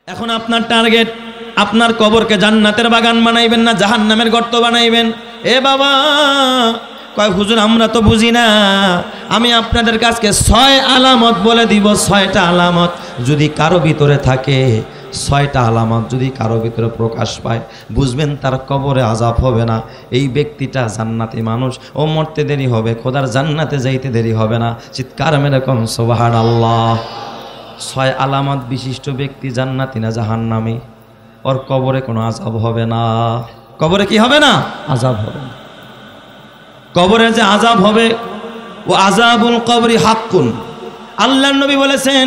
এখন আপনার টার্গেট আপনার কবরকে জান্নাতের বাগান বানাইবেন না জাহান্নামের গর্ত বানাইবেন। এ বাবা কয় হুজুর আমরা তো বুঝি না, আমি আপনাদের কাছে 6 আলামত বলে দিব। 6টা আলামত যদি কারো ভিতরে থাকে, 6টা আলামত যদি কারো ভিতরে প্রকাশ পায়, বুঝবেন তার কবরে আযাব হবে না, এই ব্যক্তিটা জান্নাতি মানুষ, ও মরতে দেরি হবে, খোদার জান্নাতে যাইতে দেরি হবে না। চিৎকার মেরে কোন সুবহানাল্লাহ। 6 আলামত বিশিষ্ট ব্যক্তি জান্নাতি না জাহান্নামী, ওর কবরে কোনো আযাব হবে না। কবরে কি হবে না? আযাব হবে না। কবরে যে আযাব হবে, ও আযাবুল কবরি হাক্কুন। আল্লাহর নবী বলেছেন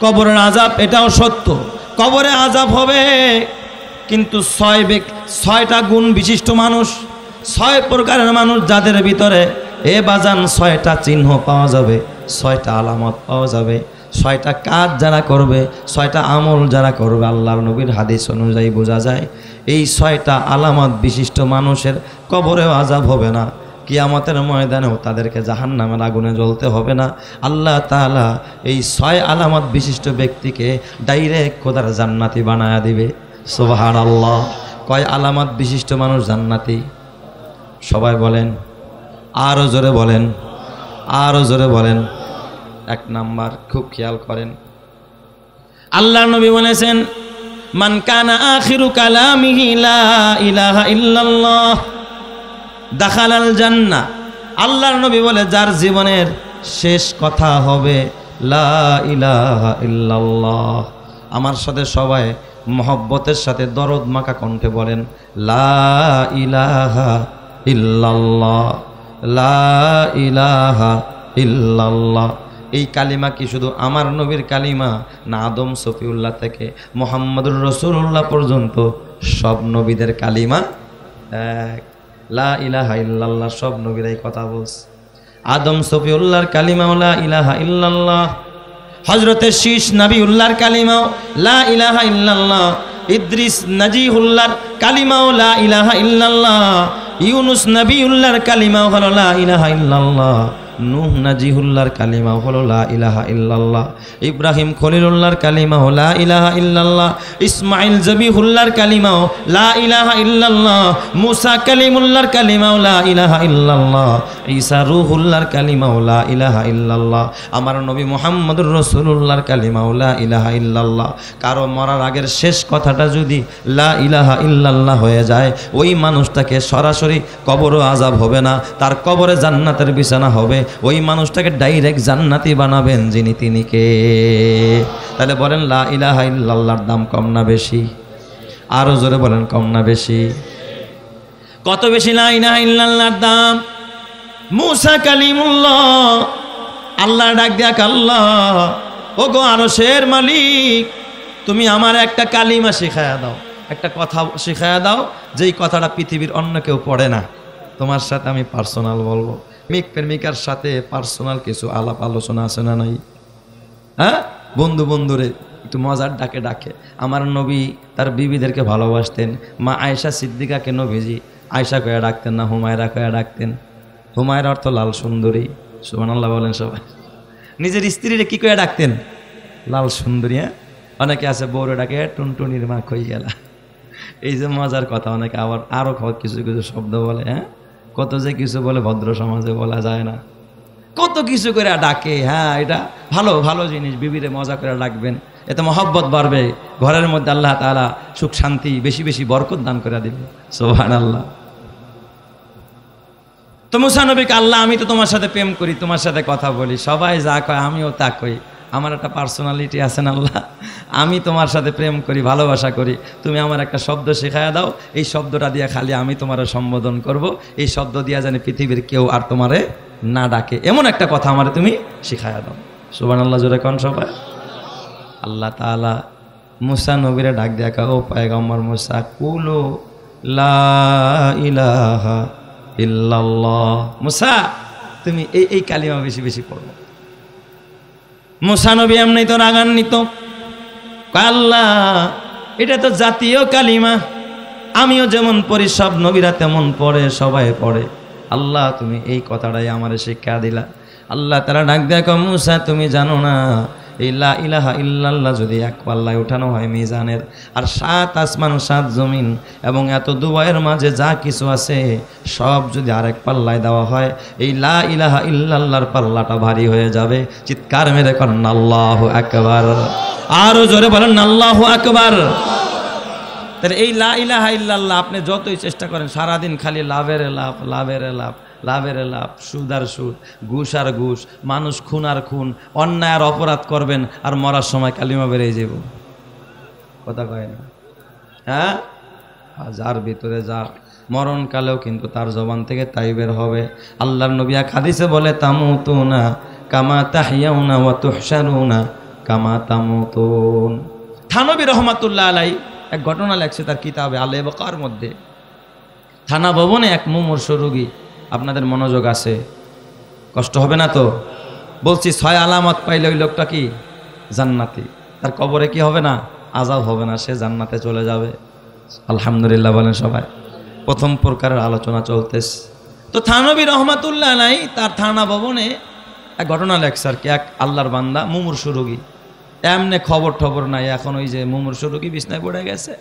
কবরের আযাব এটাও সত্য, কবরে আযাব হবে। কিন্তু 6টা গুণ বিশিষ্ট মানুষ, 6 প্রকারের মানুষ যাদের ভিতরে এ বাজান 6টা চিহ্ন পাওয়া যাবে, 6টা আলামত পাওয়া যাবে, 6টা কাজ যারা করবে, 6টা আমল যারা করবে, আল্লাহর নবীর হাদিস অনুযায়ী বোঝা যায় এই 6টা আলামত বিশিষ্ট মানুষের কবরেও আযাব হবে না, কিয়ামতের ময়দানেও তাদেরকে জাহান্নামের আগুনে জ্বলতে হবে না। আল্লাহ তাআলা এই 6 আলামত বিশিষ্ট ব্যক্তিকে ডাইরেক্ট খোদার জান্নাতি বানায়া দিবে। সুবহানাল্লাহ। কয় আলামত বিশিষ্ট মানুষ জান্নাতি? সবাই বলেন, আরো জোরে বলেন, আরো জোরে বলেন। 1 নাম্বার, খুব খেয়াল করেন, আল্লাহর নবী বলেছেন মান কানা আখিরু কালামিহি লা ইলাহা ইল্লাল্লাহ দাখালাল জান্নাহ। আল্লাহর নবী বলে যার জীবনের শেষ কথা হবে লা ইলাহা ইল্লাল্লাহ। আমার সাথে সবাই মহব্বতের সাথে দরদ মাখা কণ্ঠে বলেন লা ইলাহা ইল্লাল্লাহ, লা ইলাহা ইল্লাল্লাহ। এই কালিমা কি শুধু আমার নবীর কালিমা না, আদম সফিউল্লাহ থেকে মুহাম্মদুর রাসূলুল্লাহ পর্যন্ত সব নবীদের কালিমা এক। লা ইলাহা ইল্লাল্লাহ, সব নবীরাই কথা বলছে। আদম সফিউল্লাহর কালিমাও লা ইলাহা ইল্লাল্লাহ, হযরতে শীশ নবিউল্লাহর কালিমাও লা ইলাহা ইল্লাল্লাহ, ইদ্রিস নাজিহুল্লাহর কালিমাও লা ইলাহা ইল্লাল্লাহ, ইউনুস নবিউল্লাহর কালিমাও হলো লা ইলাহা ইল্লাল্লাহ, নূহ নাজিহুল্লাহর কালিমা হলো লা ইলাহা ইল্লাল্লাহ, ইব্রাহিম খলিলুল্লাহর কালিমা হলো লা ইলাহা ইল্লাল্লাহ, ইসমাইল জবিহুল্লাহর কালিমাও লা ইলাহা ইল্লাল্লাহ, মুসা কালিমুল্লাহর কালিমাও লা ইলাহা ইল্লাল্লাহ, ঈসা রূহুল্লাহর কালিমাও লা ইলাহা ইল্লাল্লাহ, আমার নবী মুহাম্মদুর রাসূলুল্লাহর কালিমাও লা ইলাহা ইল্লাল্লাহ। কারো মরার আগের শেষ কথাটা যদি লা ইলাহা ইল্লাল্লাহ হয়ে যায়, ওই মানুষটাকে সরাসরি কবরও আযাব হবে না, তার কবরে জান্নাতের বিছানা হবে, ওই মানুষটাকে ডাইরেক্ট জান্নাতি বানাবেন যিনি, তিনি কে? তাহলে বলেন লা ইলাহা ইল্লাল্লাহর দাম কম না বেশি? আরো জোরে বলেন, কম না বেশি? কত বেশি লা ইলাহা ইল্লাল্লাহর দাম? মুসা কালিমুল্লাহ, আল্লাহ ডাক দেয়া, আল্লাহ ওগো আরশের মালিক, তুমি আমার একটা কালিমা শিখায়া দাও, একটা কথা শিখায়া দাও, যেই কথাটা পৃথিবীর অন্য কেউ পড়ে না, তোমার সাথে আমি পার্সোনাল বলবো। প্রেমিকার সাথে পার্সোনাল কিছু আলাপ আলোচনা আছে না নাই? হ্যাঁ, বন্ধু বন্ধুরে একটু মজার ডাকে ডাকে। আমার নবী তার বিবিদেরকে ভালোবাসতেন। মা আয়েশা সিদ্দিকাকে নবীজি আয়েশা কয়ে ডাকতেন না, হুমায়রা কয়ে ডাকতেন। হুমায়রা অর্থ লাল সুন্দরী। সুবহানাল্লাহ বলেন সবাই। নিজের স্ত্রীরে কি কয়ে ডাকতেন? লাল সুন্দরী। হ্যাঁ, অনেকে আছে বউরে ডাকে টুনটুনির মা কই গেলা। এই যে মজার কথা। অনেকে আবার আরো কিছু কিছু শব্দ বলে। হ্যাঁ, কত যে কিছু বলে ভদ্র সমাজে বলা যায় না, কত কিছু করে ডাকে। হ্যাঁ, এটা ভালো ভালো জিনিস, বিবিরে মজা করে ডাকবেন, এতে মহব্বত বাড়বে, ঘরের মধ্যে আল্লাহ তাআলা সুখ শান্তি বেশি বেশি বরকত দান করে দিবে। সুবহানাল্লাহ। তো মুসা নবীকে আল্লাহ, আমি তো তোমার সাথে প্রেম করি, তোমার সাথে কথা বলি, সবাই যা কয় আমিও তা কই, আমার একটা পার্সোনালিটি আছে না আল্লাহ, আমি তোমার সাথে প্রেম করি, ভালোবাসা করি, তুমি আমার একটা শব্দ শেখায়া দাও, এই শব্দটা দিয়ে খালি আমি তোমারে সম্বোধন করব, এই শব্দ দিয়া জানি পৃথিবীর কেউ আর তোমারে না ডাকে, এমন একটা কথা আমারে তুমি শিখায়া দাও। সুবহানাল্লাহ জোরে কোন সবাই। আল্লাহ তাআলা মুসা নবীরে ডাক দিয়া কয়, ও পয়গম্বর মুসা, কুলু লা ইলাহা ইল্লাল্লাহ। মুসা তুমি এই কালিমা বেশি বেশি পড়ো। মুসা নবী এমনি তো রাগান্বিত, আল্লাহ এটা তো জাতীয় কালিমা, আমিও যেমন পড়ি, সব নবীরা তেমন পড়ে, সবাই পড়ে, আল্লাহ তুমি এই কথাটাই আমারে শিক্ষা দিলা। আল্লাহ তাআলা ডাক দেখো, মুসা তুমি জানো না এই লা ইলাহা ইল্লাল্লাহ যদি এক পাল্লায় উঠানো হয় মিজানের, আর 7 আসমান 7 জমিন এবং এত দুবাইয়ের মাঝে যা কিছু আছে সব যদি আরেক পাল্লায় দেওয়া হয়, এই লা ইলাহা ইল্লাল্লাহর পাল্লাটা ভারী হয়ে যাবে। চিৎকার মেরে করেন আল্লাহু আকবার, আরো জোরে বলেন আল্লাহু আকবার। তাহলে এই লা ইলাহা ইল্লাল্লাহ আপনি যতই চেষ্টা করেন সারাদিন খালি লাভের লাভ, লাভের লাভ, লাভের লাভ, সুদ আর সুদ, ঘুষ আর ঘুষ, মানুষ খুন আর খুন, অন্যায় আর অপরাধ করবেন, আর মরার সময় কালিমা বেরিয়ে যাব। কথা কয় না? হ্যাঁ, যার ভিতরে যা মরণকালেও কিন্তু তার জবান থেকে তাই বের হবে। আল্লাহর নবী এক হাদিসে বলে তামুতুনা কামা তাহইয়াউনা ওয়া তুহশারুনা কামা তামুতুন। থানবী রহমাতুল্লাহ আলাইহি এক ঘটনা লেখছে তার কিতাবে আল ইবকার মধ্যে। থানা ভবনে এক মুমূর্ষু রোগী, আপনাদের মনোযোগ আছে, কষ্ট হবে না তো? বলছি 6 আলামত পাইলে ওই লোকটা কি জান্নাতি, তার কবরে কি হবে না? আযাব হবে না, সে জান্নাতে চলে যাবে। আলহামদুলিল্লাহ বলেন সবাই। প্রথম প্রকারের আলোচনা চলতেছে। তো থানবী রহমাতুল্লাহ আলাইহি তার থানা ভবনে এক ঘটনা লেখছে আর কি। এক আল্লাহর বান্দা মুমূর্ষু রোগী, এমনি খবর টবর নাই, এখন ওই যে মুমূর্ষু রোগী বিছনায় পড়ে গেছে,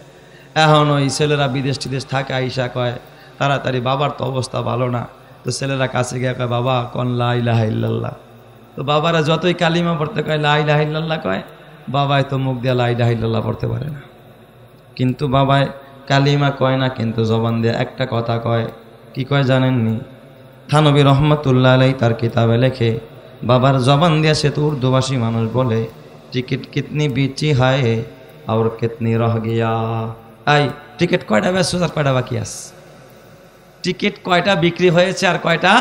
এখন ওই ছেলেরা বিদেশ টিদেশ থাকে, আইসা কয় তাড়াতাড়ি বাবার তো অবস্থা ভালো না। তো ছেলেরা কাছে গিয়ে কয় বাবা কোন লা ইলাহা ইল্লাল্লাহ। তো বাবারা যতই কালিমা পড়তে কয় লা ইলাহা ইল্লাল্লাহ কয়, বাবাই তো মুখ দিয়ে লা ইলাহা ইল্লাল্লাহ পড়তে পারে না। কিন্তু বাবাই কালিমা কয় না, কিন্তু জবান দিয়ে একটা কথা কয়। কি কয় জানেননি? থানবী রহমাতুল্লাহ আলাইহি তার কিতাবে লেখে, বাবার জবান দিয়ে সে তো উর্দুভাষী মানুষ বলে, টিকিট কিতনি বিচি হায় আর কিতনি রহ গিয়া। আই টিকিট কয়টা বেচছো আর কয়টা বাকি আছে? টিকিট কয়টা বিক্রি হয়েছে আর কয়টা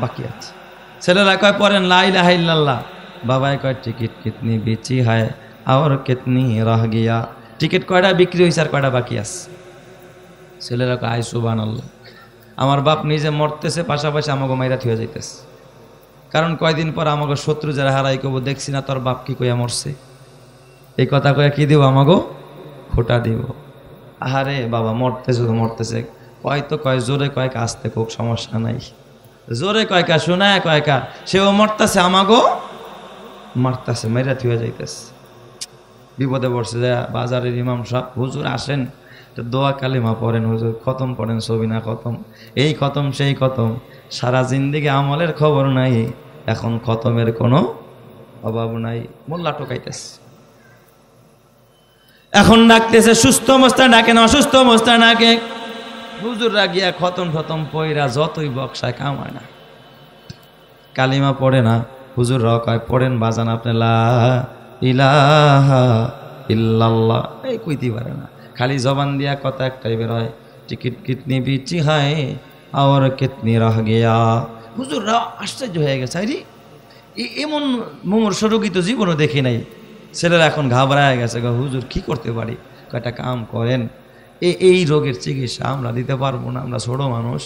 বাকি আছে? ছেলেরা কয় পড়েন লা ইলাহা ইল্লাল্লাহ, বাবাই কয় টিকিট কিতনি বিচি হায় আর কিতনি রহ গিয়া। টিকিট কয়টা বিক্রি হয়েছে আর কয়টা বাকি আছে? ছেলেরা কয় আয় সুবহানাল্লাহ, আমার বাপ নিজে মরতেছে, পাশাপাশি আমাকে মাইরা থুয়ে যাইতেছে। কারণ কয়দিন পর আমাকে শত্রু যারা হারাই কব দেখছি না তোর বাপ কি কইয়া মরছে, এই কথা কয়ে কি দিব? আমাকে খোটা দিব। আহারে বাবা মরতেছে তো মরতেছে, কয় তো কয় জোরে কয় আসতে কোক সমস্যা নাই, জোরে কয়কা শোনায় কয়কা, সেও মরতেছে আমাগো মারতেছে, মেরা থুয়ে যাইতেছে। বিপদে পড়ছে যায় বাজারের ইমাম সাহেব, হুজুর আসেন দোয়া কালিমা পড়েন, হুজুর খতম পড়েন, সবিনা খতম, এই খতম সেই খতম, সারা জিন্দিগি আমলের খবর নাই, এখন খতমের কোনো অভাব নাই। মোল্লা টোকাইতেছে, এখন ডাকতেছে সুস্থ অবস্থায় ডাকে না অসুস্থ অবস্থায় ডাকে। হুজুররা গিয়া খতম খতম পয়রা যতই বক্সায় কামায় না, কালিমা পড়ে না। হুজুররাও কয় পড়েন বাজান আপনি লা ইলাহা ইল্লাল্লাহ, এই কইতে পারে না, খালি জবান দিয়া কথা একটাই বের হয়, টিকিট কিতনি বিচি হায় আর কিতনি রহ গিয়া। হুজুররা আশ্চর্য হয়ে গেছে, আরে এমন মুমূর্ষু রোগী তো জীবনও দেখি নাই। ছেলেরা এখন ঘাবড়ায় গেছে, হুজুর কি করতে পারি? কয়টা কাম করেন, এই রোগের চিকিৎসা আমরা দিতে পারবো না, আমরা ছোট মানুষ।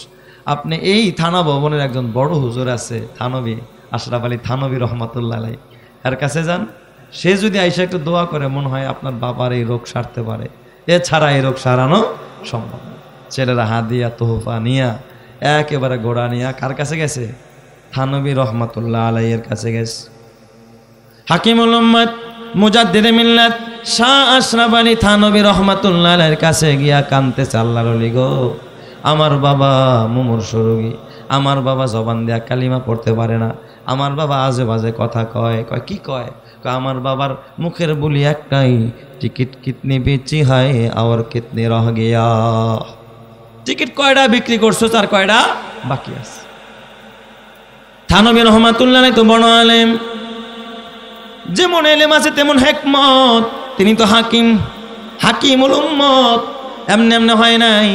আপনি এই থানা ভবনের একজন বড় হুজুর আছে, থানবী আশরাফ আলী থানবী রহমাতুল্লাহ আলাইহি, এর কাছে যান, সে যদি আইসা একটু দোয়া করে মনে হয় আপনার বাবার এই রোগ সারতে পারে, এছাড়া এই রোগ সারানো সম্ভব না। ছেলেরা হাদিয়া তোহফা নিয়া একেবারে গোড়া নিয়া কার কাছে গেছে? থানবী রহমাতুল্লাহ আলাইহি এর কাছে গেছে। হাকিমুল উম্মত মুজাদ্দিদে মিল্লাত শাহ আশরাফ আলী থানবী রহমাতুল্লাহ আলাইহির কাছে গিয়া কাঁদতেছে, আল্লাহর ওলি গো, আমার বাবা মুমূর্ষু রোগী, আমার বাবা জবান দেয়া কালিমা পড়তে পারে না, আমার বাবা আজে বাজে কথা কয়। কয় কি কয়? আমার বাবার মুখের বলি একটাই, টিকিট কিতনি বেচি হয় আর কিতনি রহ গিয়া। টিকিট কয়টা বিক্রি করছো আর কয়টা বাকি আছে? থানবী রহমাতুল্লাহ আলাইহি তো বড় আলেম, যেমন এলেম আছে তেমন হিকমত, তিনি তো হাকিম, হাকিমুল উম্মত, এমনি এমনি হয় নাই।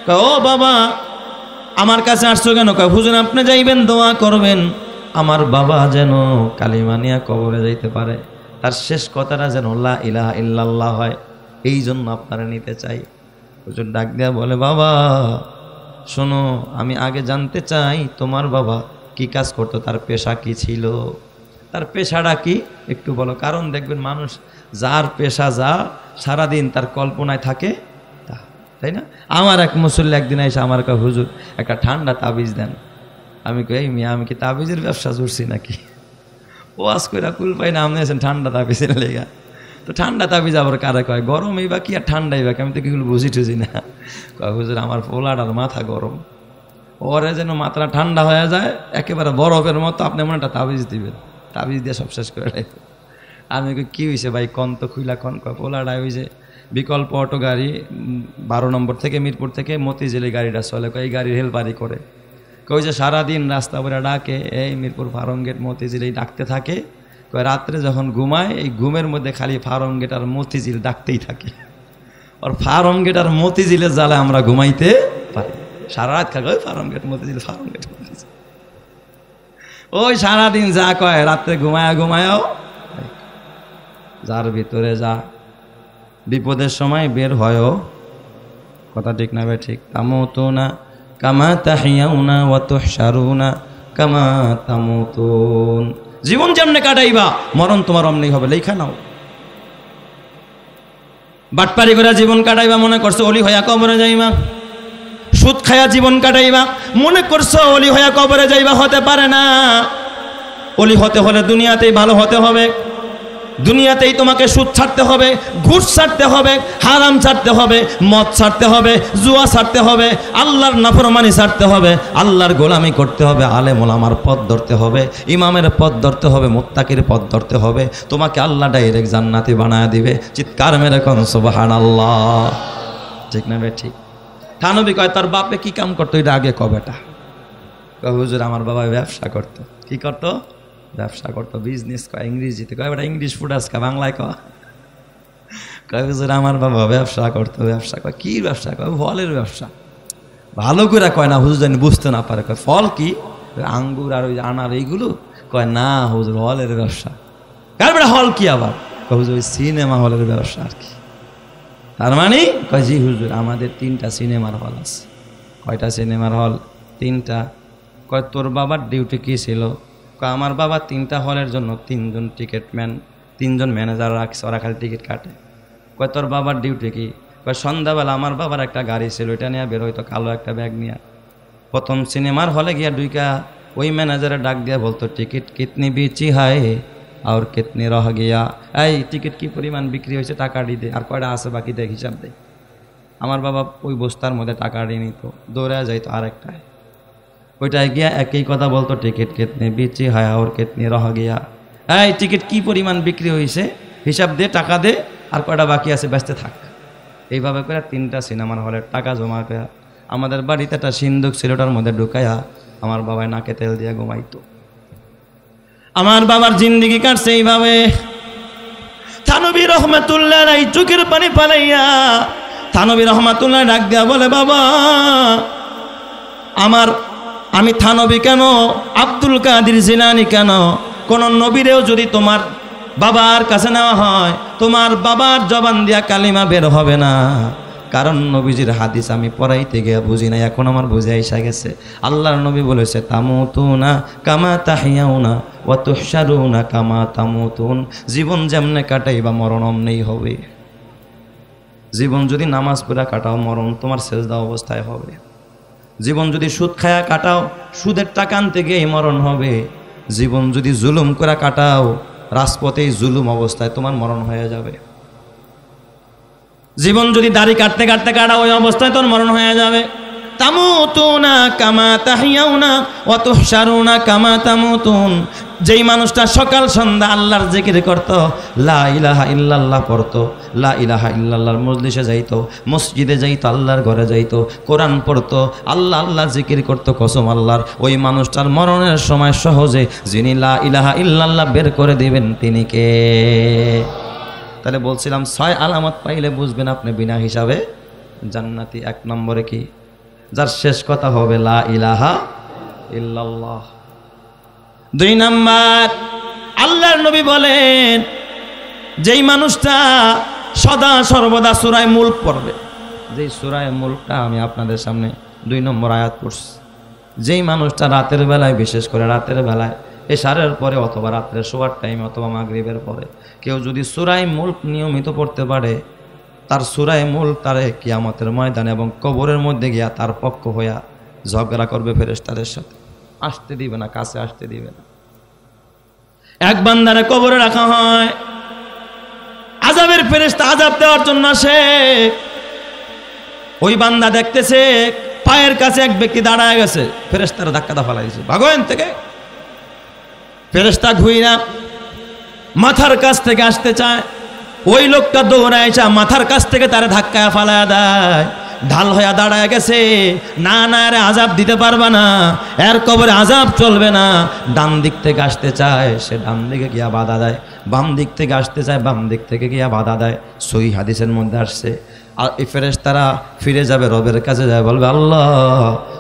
কয় ও বাবা আমার কাছে আসছো কেন? কয় হুজুর আপনি যাইবেন দোয়া করবেন আমার বাবা যেন কালিমা নিয়া কবরে যাইতে পারে, তার শেষ কথাটা যেন লা ইলাহা ইল্লাল্লাহ হয়, এই জন্য আপনারা নিতে চাই। হুজুর ডাক দিয়া বলে, বাবা শোনো, আমি আগে জানতে চাই তোমার বাবা কি কাজ করতো, তার পেশা কি ছিল, তার পেশাটা কি একটু বলো। কারণ দেখবেন মানুষ যার পেশা যা সারাদিন তার কল্পনায় থাকে তা, তাই না? আমার এক মুসল্লি একদিন এসে আমার কাছে, হুজুর একটা ঠান্ডা তাবিজ দেন। আমি কই এই মিয়া, আমি কি তাবিজের ব্যবসা করছি নাকি? ওয়াজ কইরা কুল পাই না আপনি আছেন ঠান্ডা তাপিসের লেগা। তো ঠান্ডা তাপিজ আবার কারে কয়, গরমই বা কি আর ঠান্ডাই বা কি, আমি তো কিগুলো বুঝি টুঝি না। কয় হুজুর আমার পোলাটার মাথা গরম, ওরে যেন মাথা ঠান্ডা হয়ে যায় একেবারে বরফের মতো, আপনি মনে একটা তাবিজ দিবেন, তাবিজ দিয়ে সব শেষ করে রাখবেন। আমি কি হয়েছে ভাই কন তো খুইলা কন। কয় পোলাটা ওই যে বিকল্প অটো গাড়ি 12 নম্বর থেকে মিরপুর থেকে মতিঝিলে গাড়িটা চলে, এই গাড়ির হেলপারি করে। কই যে সারাদিন রাস্তা করে ডাকে, এই মিরপুর ফার্ম গেট মতিঝিল ডাকতে থাকে। কয় রাত্রে যখন ঘুমায় এই ঘুমের মধ্যে খালি ফার্ম গেট আর মতিঝিল ডাকতেই থাকে। আর ফার্ম গেট আর মতিঝিলের জ্বালা আমরা ঘুমাইতে পারি। সারা রাত খাবে ফার্ম গেট মতিঝিল, ফার্ম গেট মতিঝিল। ওই সারাদিন যা কয় রাত্রে ঘুমায়াও যার ভিতরে যা বিপদের সময় বের হয়ও, কথা ঠিক না ভাই? ঠিক। তামুতুনা কামা তাহিয়াউনা ওয়া তুহশারুনা কামা তামুতুন। জীবন যেমনে কাটাইবা মরণ তোমার অমনি হবে, লেখা নাও। বাটপারি করে জীবন কাটাইবা মনে করছো অলি হইয়া কবরে যাইবা, সুদ খায়া জীবন কাটাইবা মনে করছো অলি হইয়া কবরে যাইবা, হতে পারে না। অলি হতে হলে দুনিয়াতেই ভালো হতে হবে, দুনিয়াতেই তোমাকে সুদ ছাড়তে হবে, ঘুষ ছাড়তে হবে, হারাম ছাড়তে হবে, মদ ছাড়তে হবে, জুয়া ছাড়তে হবে, আল্লাহর নাফরমানি ছাড়তে হবে, আল্লাহর গোলামি করতে হবে, আলেম ওলামার পথ ধরতে হবে, ইমামের পথ ধরতে হবে, মুত্তাকির পথ ধরতে হবে। তোমাকে আল্লাহ ডাইরেক্ট জান্নাতি বানায় দিবে। চিৎকার মেরে কোন সুবহানাল্লাহ। ঠিক না ভাই? ঠিক। থানবী কয় তোর বাপে কি কাম করতো এটা আগে কবেটা? কয় হুজুর আমার বাবা ব্যবসা করতো। কি করতো? ব্যবসা করতো, বিজনেস। কয় ইংরেজিতে? কয় বেটা ইংলিশ ফুড আজকা বাংলায় কয়। কয় হুজুর আমার বাবা ব্যবসা করতো। ব্যবসা? কয় কি ব্যবসা? কয় ফলের ব্যবসা। ভালো করে কয় না হুজুর জানি বুঝতে না পারে। কয় ফল কি? আঙ্গুর আর ওই আনার এইগুলো? কয় না হুজুর হলের ব্যবসা। কার বেটা হল কি আবার? কয় হুজুর ওই সিনেমা হলের ব্যবসা আর কি। তার মানে? কয় জি হুজুর আমাদের 3টা সিনেমার হল আছে। কয়টা সিনেমার হল? 3টা। কয় তোর বাবার ডিউটি কি ছিল? কয় আমার বাবা 3টা হলের জন্য 3জন টিকিটম্যান, 3জন ম্যানেজার রাখছে, ওরা খালি টিকিট কাটে। কয় তোর বাবার ডিউটি কি? কয় সন্ধ্যাবেলা আমার বাবার একটা গাড়ি ছিল, ওইটা নিয়ে বের হইতো, কালো একটা ব্যাগ নিয়ে। প্রথম সিনেমার হলে গিয়া ঢুইকা ওই ম্যানেজারে ডাক দিয়া বলতো টিকিট কিতনি বেচি হায় আর কিতনি রহ গিয়া। এই টিকিট কি পরিমাণ বিক্রি হয়েছে টাকা দিতে, আর কয়টা আছে বাকি দেখ হিসাব দেয়। আমার বাবা ওই বস্তার মধ্যে টাকা দিয়ে নিত, দৌড়ে যাইতো আরেকটায়, ওইটায় গিয়া একই কথা বলতো টিকিট কিতনি বেচি হায় আর কিতনি রহ গিয়া। এই টিকিট কি পরিমাণ বিক্রি হয়েছে হিসাব দে, টাকা দে, আর কয়টা বাকি আছে বেচতে থাক। এইভাবে করে 3টা সিনেমার হলের টাকা জমা করে আমাদের বাড়িতে একটা সিন্দুক ছিল, ওটার মধ্যে ঢুকাইয়া আমার বাবাই নাকে তেল দিয়ে ঘুমাইতো। আমার বাবার জিন্দিগি কাটছে এইভাবে। থানবী রহমাতুল্লাহ আলাইহি চোখের পানি পালাইয়া থানবী রহমাতুল্লাহ ডাক দিয়া বলে বাবা আমি থানবী কেন, আব্দুল কাদের জিলানী কেন, কোন নবীরেও যদি তোমার বাবার কাছে নেওয়া হয় তোমার বাবার জবান দিয়া কালিমা বের হবে না, কারণ নবীজির হাদিস আমি পড়াইতে গিয়া বুঝি না, এখন আমার বুঝে আইসা গেছে। আল্লাহর নবী বলেছে তামুতুনা কামা তাহিয়াউনা ওয়া তুহশারুনা কামা তামুতুন। জীবন যেমনে কাটাইবা মরণ অমনেই হবে। জীবন যদি নামাজ পড়া কাটাও মরণ তোমার সেজদা অবস্থায় হবে। জীবন যদি সুদ খায়া কাটাও সুদের টাকা আনতে গিয়ে মরণ হবে। জীবন যদি জুলুম করে কাটাও রাজপথেই জুলুম অবস্থায় তোমার মরণ হয়ে যাবে। জীবন যদি দাড়ি কাটতে কাটতে কাটা ওই অবস্থায় তোর মরণ হয়ে যাবে। তামুতুনা কামা তাহিয়াউনা ওয়া তুহশারুনা কামা তামুতুন। যেই মানুষটা সকাল সন্ধ্যা আল্লাহর জিকির করত, লা ইলাহা ইল্লাল্লাহ পড়তো, লা ইলাহা ইল্লাল্লাহর মজলিসে যাইতো, মসজিদে যাইতো, আল্লাহর ঘরে যাইতো, কোরআন পড়তো, আল্লাহ আল্লাহ জিকির করতো, কসম আল্লাহর, ওই মানুষটার মরণের সময় সহজে যিনি লা ইলাহা ইল্লাল্লাহ বের করে দিবেন তিনি কে? তাহলে বলছিলাম 6 আলামত পাইলে বুঝবেন আপনি বিনা হিসাবে জান্নাতি। 1 নম্বরে কি? যার শেষ কথা হবে লা ইলাহা ইল্লাল্লাহ। 2 নাম্বার আল্লাহর নবী বলেন যেই মানুষটা সদা সর্বদা সূরা মুলক পড়বে, যেই সূরা মুলকটা আমি আপনাদের সামনে 2 নম্বর আয়াত পড়ছি, যেই মানুষটা রাতের বেলায়, বিশেষ করে রাতের বেলায় এশারের পরে অথবা রাত্রে শোয়ার টাইম অথবা মাগরিবের পরে কেউ যদি সূরা মুলক নিয়মিত পড়তে পারে, তার সূরা মুলক তারে কিয়ামতের ময়দানে এবং কবরের মধ্যে গিয়া তার পক্ষ হইয়া ঝগড়া করবে ফেরেশতাদের সাথে, আসতে দিবে না, কাছে আসতে দিবে না। এক বান্দারে কবরে রাখা হয়, আযাবের ফেরেশতা আযাব দেওয়ার জন্য আসে। ওই বান্দা দেখতেছে পায়ের কাছে এক ব্যক্তি দাঁড়ায় গেছে, ফেরেশতারা ধাক্কা ফালাইছে, ভাগো এখান থেকে। ফেরেশতা ঘুইরা মাথার কাছ থেকে আসতে চায়, ওই লোকটা দৌড়ায় এসে মাথার কাছ থেকে তারে ধাক্কা ফালায়া দেয়, ঢাল হইয়া দাঁড়ায় গেছে। না না, আরে আযাব দিতে পারবা না, এর কবরে আযাব চলবে না। ডান দিক থেকে আসতে চায়, সে ডান দিকে গিয়া বাধা দেয়, বাম দিক থেকে আসতে চায়, বাম দিক থেকে গিয়া বাধা দেয়। সহিহ হাদিসের মধ্যে আসছে, আর এই ফেরেশতারা ফিরে যাবে রবের কাছে, যায় বলবে, আল্লাহ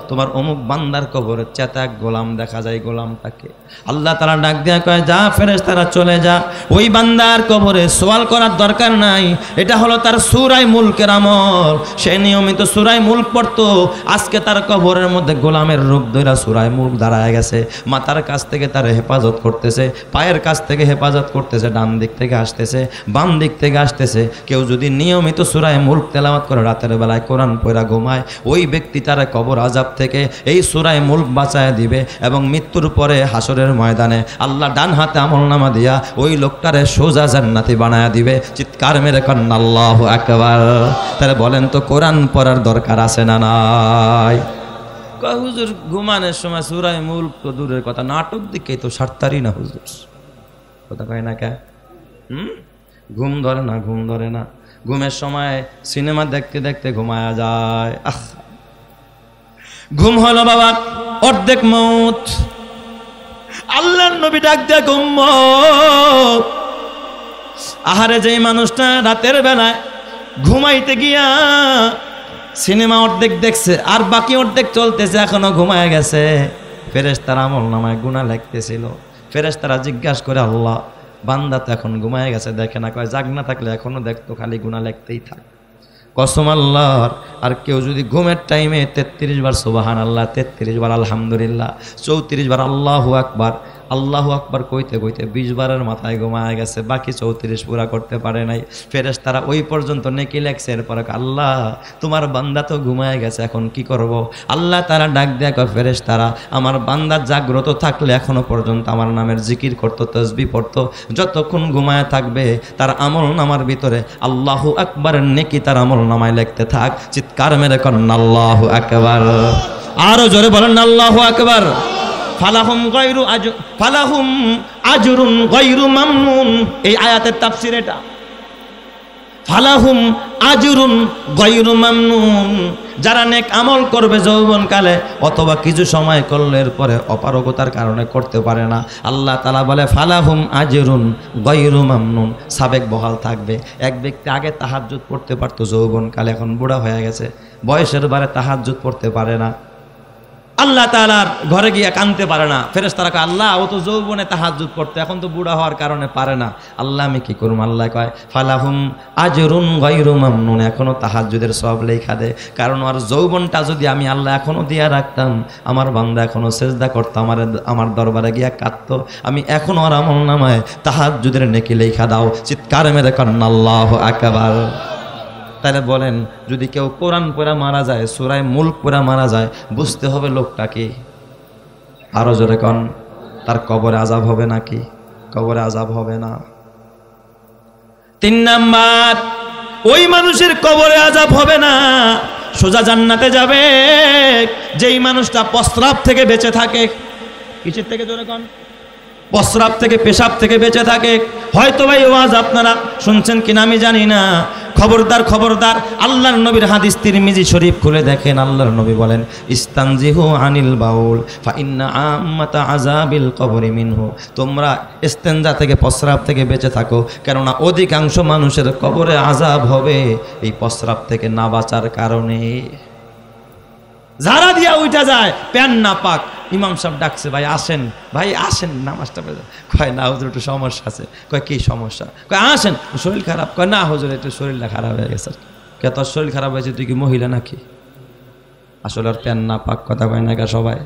তোমার অমুক বান্দার কবরে চেতা এক গোলাম দেখা যায়, গোলামটাকে। আল্লাহ তাআলা ডাক দিয়া কয়, যা ফেরেশতারা চলে যা, ওই বান্দার কবরে সওয়াল করার দরকার নাই, এটা হলো তার সূরা মুলকের আমল, সে নিয়মিত সূরা মুলক পড়তো, আজকে তার কবরের মধ্যে গোলামের রূপ ধরে সূরা মুলক দাঁড়ায় গেছে, মাথার কাছ থেকে তার হেফাজত করতেছে, পায়ের কাছ থেকে হেফাজত করতেছে, ডান দিক থেকে আসতেছে, বাম দিক থেকে আসতেছে। কেউ যদি নিয়মিত সূরা মুলক তেলাওয়াত করে রাতের বেলায় কোরআন পড়া ঘুমায়, ওই ব্যক্তি তার কবর আযাব থেকে এই সূরা মুলক বাঁচায় দিবে, এবং মৃত্যুর পরে হাসরের ময়দানে আল্লাহ ডান হাতে আমলনামা দিয়া ওই লোকটারে সোজা জান্নাতি বানায়া দিবে। চিৎকার মেরে কন্ন আল্লাহু আকবার। তাহলে বলেন তো কোরআন পড়ার দরকার আছে না নাই? কয় হুজুর ঘুমানোর সময় সূরা মুলক তো দূরের কথা, নাটক দিকেই তো সারতারি না হুজুর, কথা কয় না কে? ঘুম ধরে না, ঘুম ধরে না। ঘুমের সময় সিনেমা দেখতে দেখতে ঘুমায়া যায়। ঘুম হলো বাবা অর্ধেক মউত। আল্লাহর নবী ডাক দেয়া ঘুম, আহারে যেই মানুষটা রাতের বেলায় ঘুমাইতে গিয়া সিনেমা অর্ধেক দেখছে আর বাকি অর্ধেক চলতেছে, এখনো ঘুমায় গেছে। ফেরেশতারা আমলনামায় গুনাহ লিখতেছিল। ফেরেশতারা জিজ্ঞাসা করে, আল্লাহ বান্দা তো এখন ঘুমায় গেছে, দেখে না? কয়, জাগ না থাকলে এখনো দেখতো, খালি গুনাহ লিখতেই থাক। কসম আল্লাহর, আর কেউ যদি ঘুমের টাইমে 33 বার সুবহানাল্লাহ, 33 বার আলহামদুলিল্লাহ, 34 বার আল্লাহু আকবার, আল্লাহু আকবার কইতে কইতে 20 বারের মাথায় ঘুমায় গেছে, বাকি 34 পুরা করতে পারে নাই। ফেরেশতারা ওই পর্যন্ত নেকি লেখছে। এরপরে আল্লাহ তোমার বান্দা তো ঘুমায় গেছে, এখন কি করব? আল্লাহ তারা ডাক দেয়া কয়, ফেরেশতারা আমার বান্দা জাগ্রত থাকলে এখনো পর্যন্ত আমার নামের জিকির করতো, তাসবিহ পড়তো, যতক্ষণ ঘুমায় থাকবে তার আমল নামার ভিতরে আল্লাহু আকবারের নেকি তার আমল নামায় লিখতে থাক। চিৎকার মেরে করেন আল্লাহু আকবার। আরো জোরে বলেন আল্লাহু আকবার। ফালাহুম আজরুন গায়রু মামনুন, এই আয়াতের তাফসীর এটা। ফালাহুম আজরুন গায়রু মামনুন, যারা নেক আমল করবে যৌবনকালে অথবা কিছু সময় করলে এরপরে অপারগতার কারণে করতে পারে না, আল্লাহ তাআলা বলে ফালাহুম আজরুন গায়রু মামনুন, সাবেক বহাল থাকবে। এক ব্যক্তি আগে তাহাজ্জুদ পড়তে পারতো যৌবনকালে, এখন বুড়া হয়ে গেছে, বয়সের বারে তাহাজ্জুদ পড়তে পারে না, আল্লাহ তাআলার ঘরে গিয়ে কাঁদতে পারে না। ফেরেশতারা কয়, আল্লাহ ও তো যৌবনে তাহাজ্জুদ পড়তে, এখন তো বুড়া হওয়ার কারণে পারে না, আল্লাহ আমি কি করব? আল্লাহ কয় ফালাহুম আজরুন গায়রু মামনুন, এখনো তাহাজ্জুদের সওয়াব লেখা দেয়, কারণ আর যৌবনটা যদি আমি আল্লাহ এখনো দিয়া রাখতাম, আমার বান্দা এখনো সিজদা করতো, আমার দরবারে গিয়া কাঁদতো, আমি এখনো আর আমলনামায় তাহাজ্জুদের নেকি লেখা দাও। চিৎকার মেরে করেন আল্লাহু আকবার। তাহলে বলেন, যদি কেউ কোরআন পড়া মারা যায়, সূরা মুলক পড়া মারা যায়, বুঝতে হবে লোকটা কি? আরো জোরে কন, তার কবরে আযাব হবে নাকি? কবরে আযাব হবে না। 3 নাম্বার, ওই মানুষের কবরে আযাব হবে না, সোজা জান্নাতে যাবে। যেই মানুষটা প্রস্রাব থেকে বেঁচে থাকে, কিসের থেকে জোরে কন? প্রস্রাব থেকে, পেশাব থেকে বেঁচে থাকে। হয়তো ভাই ওয়াজ আপনারা শুনছেন কিনা আমি জানি না, খবরদার খবরদার, আল্লাহর নবীর হাদিস তিরমিজি শরীফ খুলে দেখেন, আল্লাহর নবী বলেন ইস্তানজিহু আনিল বাউল ফা ইন্না আম্মাতা আযাবিল কবরি মিনহু, তোমরা ইস্তেনজা থেকে, প্রস্রাব থেকে বেঁচে থাকো, কেননা অধিকাংশ মানুষের কবরে আযাব হবে এই প্রস্রাব থেকে না বাঁচার কারণে। যারা দিয়া উঠা যায় প্যান না পাক, ইমাম সাহেব ডাকছে, ভাই আসেন, ভাই আসেন, নামাজটা পড়ে। কয় না হুজুর একটু সমস্যা আছে। কয় কি সমস্যা? কয় আসেন, শরীর খারাপ। কয় না হুজুর একটু শরীরটা খারাপ হয়ে গেছে। কে তোর শরীর খারাপ হয়েছে, তুই কি মহিলা নাকি? আসলে আর প্যান না পাক কথা কয় না সবাই।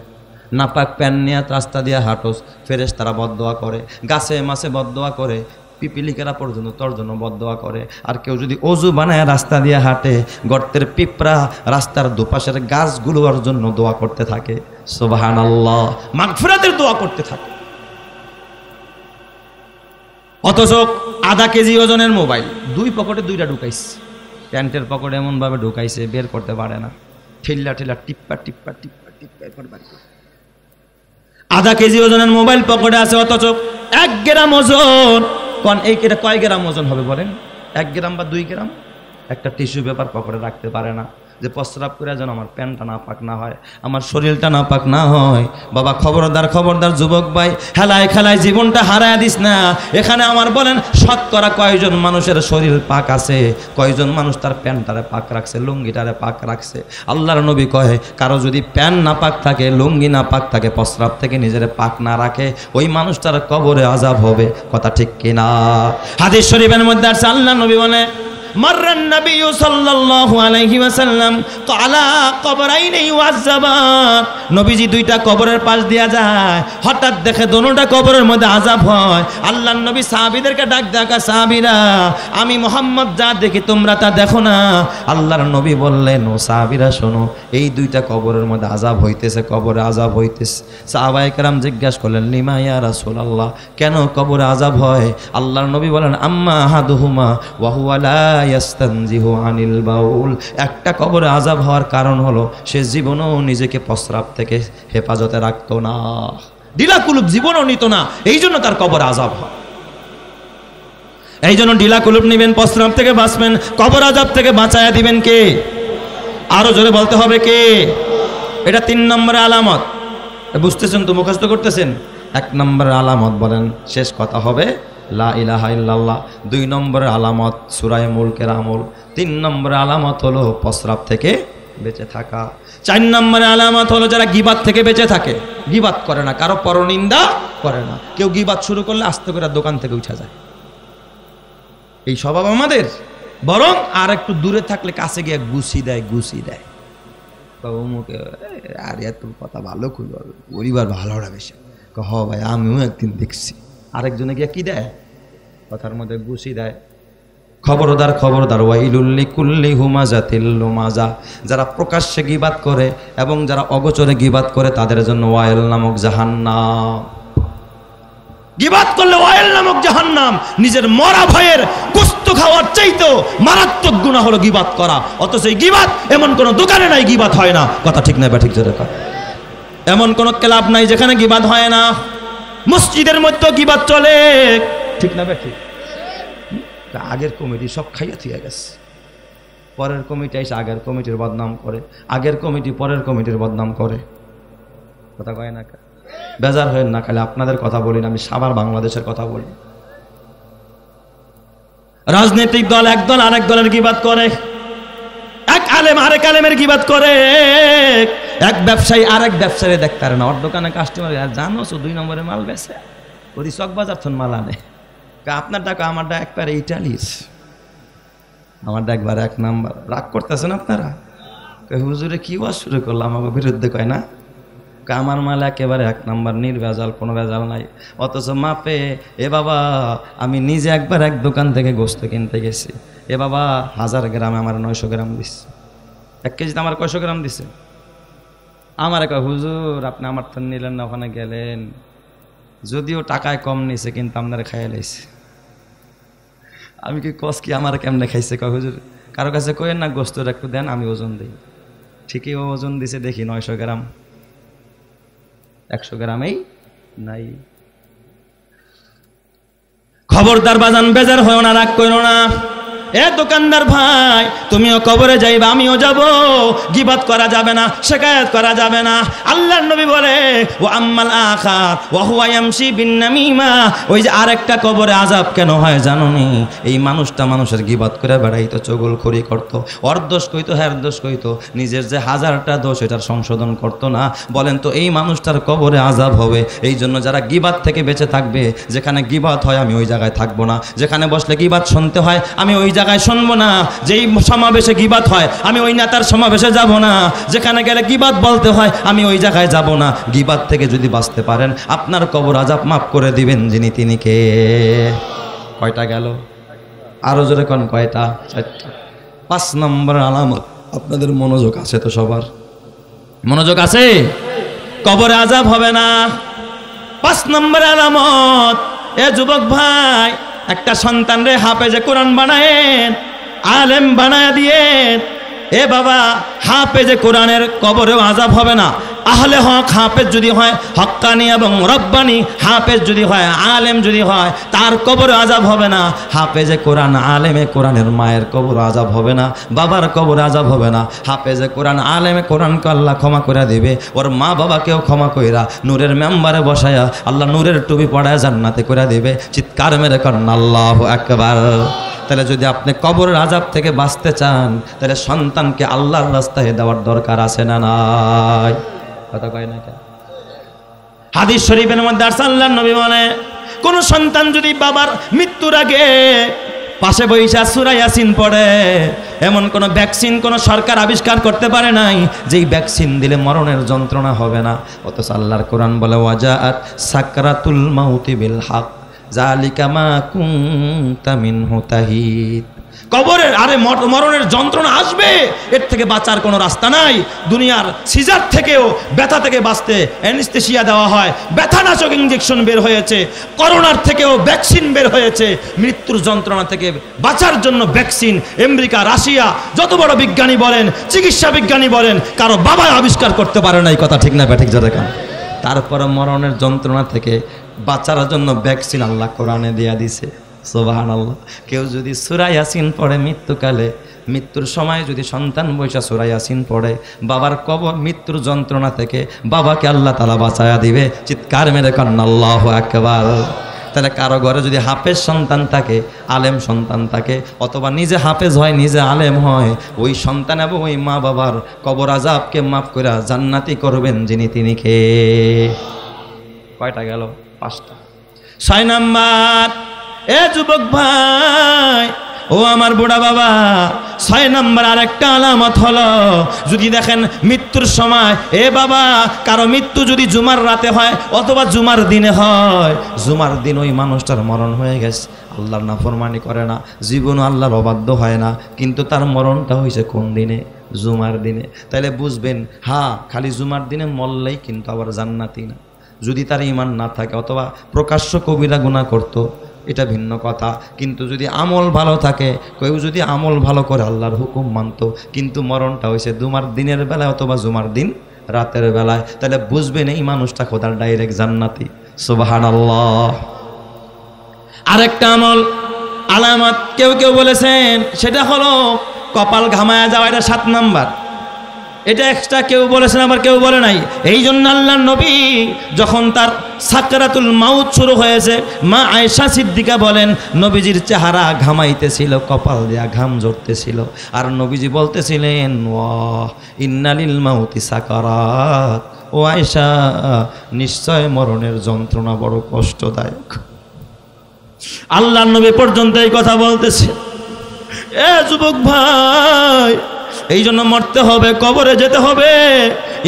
না পাক প্যান নিয়ে রাস্তা দিয়ে হাঁটোস, ফেরেশতারা বদদোয়া করে, গাছে মাছে বদদোয়া করে, পিপিলিকেরা পর্যন্ত তোর জন্য বদদোয়া করে। আর কেউ যদি অজু বানায় রাস্তা দিয়ে হাঁটে, গর্তের পিঁপড়া রাস্তার দুপাশের গাছগুলোর জন্য দোয়া করতে থাকে, সুবহানাল্লাহ, মাগফিরাতের দোয়া করতে থাকে। অথচ আধা কেজি ওজনের মোবাইল দুই পকেটে দুইটা ঢুকাইছে, প্যান্টের পকেটে এমনভাবে ঢুকাইছে বের করতে পারে না, ঠেল্লা ঠেল্লা টিপ্পা টিপ্পা টিপ্পা টিপ্পা করে বাড়ি। আধা কেজি ওজনের মোবাইল পকেটে আছে, অথচ 1 গ্রাম ওজন। এটা কয় গ্রাম ওজন হবে বলেন? 1 গ্রাম বা 2 গ্রাম? একটা টিস্যু পেপার পকেটে রাখতে পারে না, যে প্রস্রাব করে যেন আমার প্যান্টটা না পাক না হয়, আমার শরীরটা না পাক না হয়। বাবা খবরদার খবরদার যুবক ভাই, হেলায় খেলায় জীবনটা হারায় দিস না। এখানে আমার বলেন শতকরা কয়জন মানুষের শরীর পাক আছে, কয়জন মানুষ তার প্যান্টটারে পাক রাখছে, লুঙ্গিটারে পাক রাখছে? আল্লাহর নবী কয়, কারো যদি প্যান্ট না পাক থাকে, লুঙ্গি না পাক থাকে, প্রস্রাব থেকে নিজের পাক না রাখে, ওই মানুষটার কবরে আযাব হবে। কথা ঠিক কিনা? হাদিস শরীফের মধ্যে আছে, আল্লাহর নবী বলে, মাররান নবী সাল্লাল্লাহু আলাইহি ওয়াসাল্লাম আলা কবরাইনি ওয়াযাবান। নবীজি দুইটা কবরের পাশ দিয়া যায়, হঠাৎ দেখে দোনোটা কবরের মধ্যে আযাব হয়। আল্লাহর নবী সাহাবীদেরকে ডাক দেখা, সাহাবীরা আমি মুহাম্মদ যা দেখি তোমরা তা দেখো না। আল্লাহর নবী বললেন, ও সাহাবীরা শোনো, এই দুইটা কবরের মধ্যে আযাব হইতেছে, কবরে আযাব হইতেছে। সাহাবায়ে কেরাম জিজ্ঞাসা করলেন, লিমা ইয়া রাসূলুল্লাহ, কেন কবরে আযাব হয়? আল্লাহর নবী বলেন, আম্মা আহাদুহুমা ওয়া হুয়া লা ইয়াস্তানজিহু আনিল বাউল। একটা কবরে আযাব হওয়ার কারণ হলো সে জীবনও নিজেকে প্রস্রাব থেকে হেফাজতে রাখতো না, ঢিলাকুলুপ জীবনও নিত না, এই জন্য তার কবরে আযাব হয়। এই জন্য ঢিলাকুলুপ নিবেন, প্রস্রাব থেকে বাঁচবেন, কবর আযাব থেকে বাঁচায়া দিবেন কে? আরো জোরে বলতে হবে কে? এটা 3 নম্বরের আলামত। বুঝতেছেন তো, মুখস্থ করতেছেন? 1 নম্বরের আলামত বলেন, শেষ কথা হবে লা ইলাহা ইল্লাল্লাহ। 2 নম্বরের আলামত সূরা মুলকের আমল। 3 নম্বরের আলামত হলো প্রস্রাব থেকে বেঁচে থাকা। 4 নম্বরের আলামত হলো যারা গীবাত থেকে বেঁচে থাকে, গীবাত করে না, কারো পরনিন্দা করে না। কেউ গীবাত শুরু করলে আস্তে করে দোকান থেকে উঠা যায়, এই স্বভাব আমাদের। বরং আর একটু দূরে থাকলে কাছে গিয়ে গুছি দেয়, গুছি দেয়। মুখে আর এত কথা ভালো খুলব, পরিবার ভালো হবে বেশি। হ ভাই, আমিও একদিন দেখছি। আরেকজনে গিয়ে কি দেয়? কথার মধ্যে গুছি দেয়। খবরদার খবরদার, ওয়াইলুল লিকুল্লি হুমাজাতিল লুমাজা। যারা প্রকাশ্যে গীবাত করে এবং যারা অগোচরে গীবাত করে তাদের জন্য ওয়াইল নামক জাহান্নাম। গীবাত করলে ওয়াইল নামক জাহান্নাম। নিজের মরা ভয়ের গোশত খাওয়ার চাইতেও মারাত্মক গুনাহ হলো গীবাত করা। অথচ এই গীবাত এমন কোন দোকানে নাই গীবাত হয় না। কথা ঠিক না বা ঠিক জোরে কথা? এমন কোন ক্লাব নাই যেখানে গীবাত হয় না। মসজিদের মধ্যে গীবাত চলে, ঠিক না ঠিক? আগের কমিটি সব খাইয়া থিয়া গেছে, পরের কমিটি এসে আগের কমিটির বদনাম করে, আগের কমিটি পরের কমিটির বদনাম করে। কথা কয় না? বেজার হয় না? খালি আপনাদের কথা বলি না, আমি সারা বাংলাদেশের কথা বলি। রাজনৈতিক দল এক দল আরেক দলের গীবাত করে, এক আলেম আরেক আলেমের গীবাত করে, এক ব্যবসায়ী আরেক ব্যবসায়ী দেখতে পারে না। ওর দোকানে কাস্টমার জানো 2 নম্বরে মাল বেছে, ওই চকবাজার থন মাল আনে। আপনার টাকা আমারটা একবারে ইটালিস, আমারটা একবারে 1 নম্বর। রাগ করতেছেন আপনারা? হুজুরে কি ওয়াজ শুরু করলাম আমার বিরুদ্ধে? কয় না, আমার মাল একেবারে 1 নম্বর, নির্ভেজাল, কোনো ভেজাল নাই। অথচ মাপে এ বাবা, আমি নিজে একবার এক দোকান থেকে গোশত কিনতে গেছি, এ বাবা 1000 গ্রামে আমার 900 গ্রাম দিচ্ছে। 1 কেজিতে আমার কয়শো গ্রাম দিছে? আমার কয় হুজুর আপনি আমার তো নিলেন না, ওখানে গেলেন, যদিও টাকায় কম নিছে কিন্তু আপনারা খাইয়া লাইছে। আমি কি কস কি আমার কেমনে খাইছে? কয় হুজুর কারো কাছে কইেন না, গোশতটা একটু দেন, আমি ওজন দিই। ঠিকই ও ওজন দিছে, দেখি 900 গ্রাম, 100 গ্রামেই নাই। খবরদার বাজান, বেজার হয় না, রাগ করো না। এ দোকানদার ভাই, তুমিও কবরে যাইবা, আমিও যাব। গীবাত করা যাবে না, শিকায়াত করা যাবে না। আল্লাহর নবী বলে, ও আম্মাল আখার ওয়া হুয়া ইয়ামশি বিন নামিমা। ওই যে আরেকটা কবরে আযাব কেন হয় জানোনি? এই মানুষটা মানুষের গীবাত করে বেড়াইতো, চগলখড়ি করতো, ওর দোষ কইতো, হ্যার দোষ কইতো, নিজের যে 1000টা দোষ এটার সংশোধন করতো না। বলেন তো এই মানুষটার কবরে আযাব হবে। এই জন্য যারা গীবাত থেকে বেঁচে থাকবে, যেখানে গীবাত হয় আমি ওই জায়গায় থাকবো না, যেখানে বসলে গীবাত শুনতে হয় আমি ওই জায়গায় শুনবো না, যেই সমাবেশে গীবাত হয় আমি ওই নেতার সমাবেশে যাব না, যেখানে গেলে গীবাত বলতে হয় আমি ওই জায়গায় যাব না। গীবাত থেকে যদি বাঁচতে পারেন আপনার কবর আযাব মাফ করে দিবেন যিনি, তিনি কে? কয়টা গেল? আরো জোরে কোন কয়টা? 4টা। 5 নম্বর আলামত, আপনাদের মনোযোগ আছে তো? সবার মনোযোগ আছে? কবরে আযাব হবে না। 5 নম্বর আলামত, এ যুবক ভাই, একটা সন্তানরে হাফেজে কোরআন বানায়েন, আলেম বানায় দিয়েন। এ বাবা, হাফেজে কোরআনের কবরেও আযাব হবে না। আহলে হক হাফেজ যদি হয়, হক্কানি এবং রব্বানি হাফেজ যদি হয়, আলেম যদি হয়, তার কবরে আযাব হবে না। হাফেজে কোরআন আলেমে কোরআনের মায়ের কবরে আযাব হবে না, বাবার কবরে আযাব হবে না। হাফেজে কোরআন আলেমে কোরআনকে আল্লাহ ক্ষমা করে দিবে, ওর মা বাবাকেও ক্ষমা কইরা নূরের মেম্বারে বসায়া আল্লাহ নূরের টুপি পড়ায় জান্নাতে করে দিবে। চিৎকার মেরে করেন আল্লাহু আকবার। তাহলে যদি আপনি কবরের আযাব থেকে বাঁচতে চান, তাহলে সন্তানকে আল্লাহর রাস্তায় দেওয়ার দরকার আছে না নাই? কথা কয় না কেন? হাদিস শরীফের মধ্যে আছে, আল্লাহর নবী বলে, কোন সন্তান যদি বাবার মৃত্যুর আগে পাশে বইসা সূরা ইয়াসিন পড়ে, এমন কোন ভ্যাকসিন কোন সরকার আবিষ্কার করতে পারে নাই যেই ভ্যাকসিন দিলে মরণের যন্ত্রণা হবে না। অথচ আল্লাহর কোরআন বলে, ওয়াজাআত সাকরাতুল মাউতি বিল হক যালিকা মা কুনতা মিনহু তাহিদ। কবরের মরণের যন্ত্রণা আসবে, এর থেকে বাঁচার কোনো রাস্তা নাই। দুনিয়ার সিজার থেকেও ব্যথা থেকে বাঁচতে অ্যানেস্থেসিয়া দেওয়া হয়, ব্যথানাশক ইঞ্জেকশন বের হয়েছে, করোনার থেকেও ভ্যাকসিন বের হয়েছে। মৃত্যুর যন্ত্রণা থেকে বাঁচার জন্য ভ্যাকসিন আমেরিকা, রাশিয়া, যত বড় বিজ্ঞানী বলেন, চিকিৎসা বিজ্ঞানী বলেন, কারো বাবা আবিষ্কার করতে পারে না। এই কথা ঠিক না ব্যাঠিক জোরে কান? তারপরে মরণের যন্ত্রণা থেকে বাঁচার জন্য ভ্যাকসিন আল্লাহ কোরআনে দিয়া দিছে। সুবহানাল্লাহ। কেউ যদি সূরা ইয়াসিন পড়ে মৃত্যুকালে, মৃত্যুর সময় যদি সন্তান বৈশা সূরা ইয়াসিন পড়ে, বাবার কবর মৃত্যুর যন্ত্রণা থেকে বাবাকে আল্লাহ তাআলা বাঁচায়া দিবে। চিৎকার মেরে করেন আল্লাহু আকবার। তাহলে কারো ঘরে যদি হাফেজ সন্তান থাকে, আলেম সন্তান থাকে, অথবা নিজে হাফেজ হয়, নিজে আলেম হয়, ওই সন্তান এবং ওই মা বাবার কবর আযাবকে মাফ করে জান্নাতি করবেন যিনি, তিনি কে? কয়টা গেল? 5টা। 6 নাম্বার, এ যুবক ভাই, ও আমার বুড়া বাবা, 6 নাম্বার আরেকটা আলামত হলো, যদি দেখেন মৃত্যুর সময়, এ বাবা, কারো মৃত্যু যদি জুমার রাতে হয় অথবা জুমার দিনে হয়, জুমার দিন ওই মানুষটার মরণ হয়ে গেছে, আল্লাহর নাফরমানি করে না, জীবনও আল্লাহর অবাধ্য হয় না, কিন্তু তার মরণটা হয়েছে কোন দিনে? জুমার দিনে। তাহলে বুঝবেন, হ্যাঁ, খালি জুমার দিনে মরলেই কিন্তু আবার জান্নাতি না। যদি তার ঈমান না থাকে অথবা প্রকাশ্য কবিরা গুনাহ করত, এটা ভিন্ন কথা। কিন্তু যদি আমল ভালো থাকে, কেউ যদি আমল ভালো করে আল্লাহর হুকুম মানত, কিন্তু মরণটা হয়েছে জুমার দিনের বেলায় অথবা জুমার দিন রাতের বেলায়, তাহলে বুঝবেন এই মানুষটা খোদার ডাইরেক্ট জান্নাতি। সুবহানাল্লাহ। আরেকটা আমল আলামত কেউ কেউ বলেছেন, সেটা হলো কপাল ঘামায়া যাওয়া। এটা 7 নাম্বার। এটা এক্সট্রা কেউ বলেছেন, আবার কেউ বলে নাই। এই জন্য আল্লাহর নবী যখন তার সাকরাতুল মাউত শুরু হয়েছে, মা আয়েশা সিদ্দিকা বলেন, নবীজির চেহারা ঘামাইতেছিল, কপাল দিয়া ঘাম ঝরতেছিল, আর নবীজি বলতেছিলেন, ওয়াহ ইন্না লিল মাউতি সাকারাত। ও আয়েশা, নিশ্চয় মরণের যন্ত্রণা বড় কষ্টদায়ক। আল্লাহর নবী পর্যন্ত এই কথা বলতেছে। এ যুবক ভাই, এই জন্য মরতে হবে, কবরে যেতে হবে।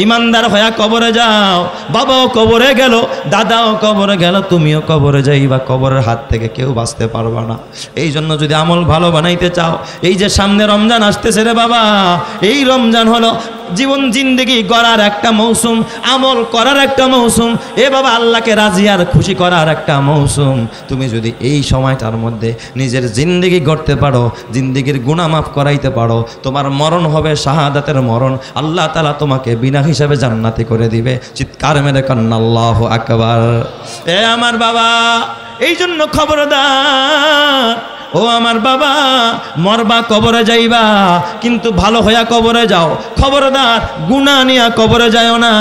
ইমানদার হয়ে কবরে যাও। বাবাও কবরে গেল, দাদাও কবরে গেল, তুমিও কবরে যাইবা। কবরের হাত থেকে কেউ বাঁচতে পারবা না। এই জন্য যদি আমল ভালো বানাইতে চাও, এই যে সামনে রমজান আসতেছে রে বাবা, এই রমজান হলো জীবন জিন্দেগি গড়ার একটা মৌসুম, আমল করার একটা মৌসুম, এ বাবা আল্লাহকে রাজি আর খুশি করার একটা মৌসুম। তুমি যদি এই সময়টার মধ্যে নিজের জিন্দেগি গড়তে পারো, জিন্দেগির গুনাহ মাফ করাইতে পারো, তোমার মরণ হবে শাহাদাতের মরণ। আল্লাহ তাআলা তোমাকে বিনা হিসাবে জান্নাতি করে দিবে। চিৎকার মেরে কান্না আল্লাহু আকবার। এ আমার বাবা, এই জন্য খবরদার, ও আমার বাবা, মরবা কবরে যাইবা, কিন্তু ভালো হইয়া কবরে যাও। খবরদার, গুনাহ নিয়া কবরে যাও না।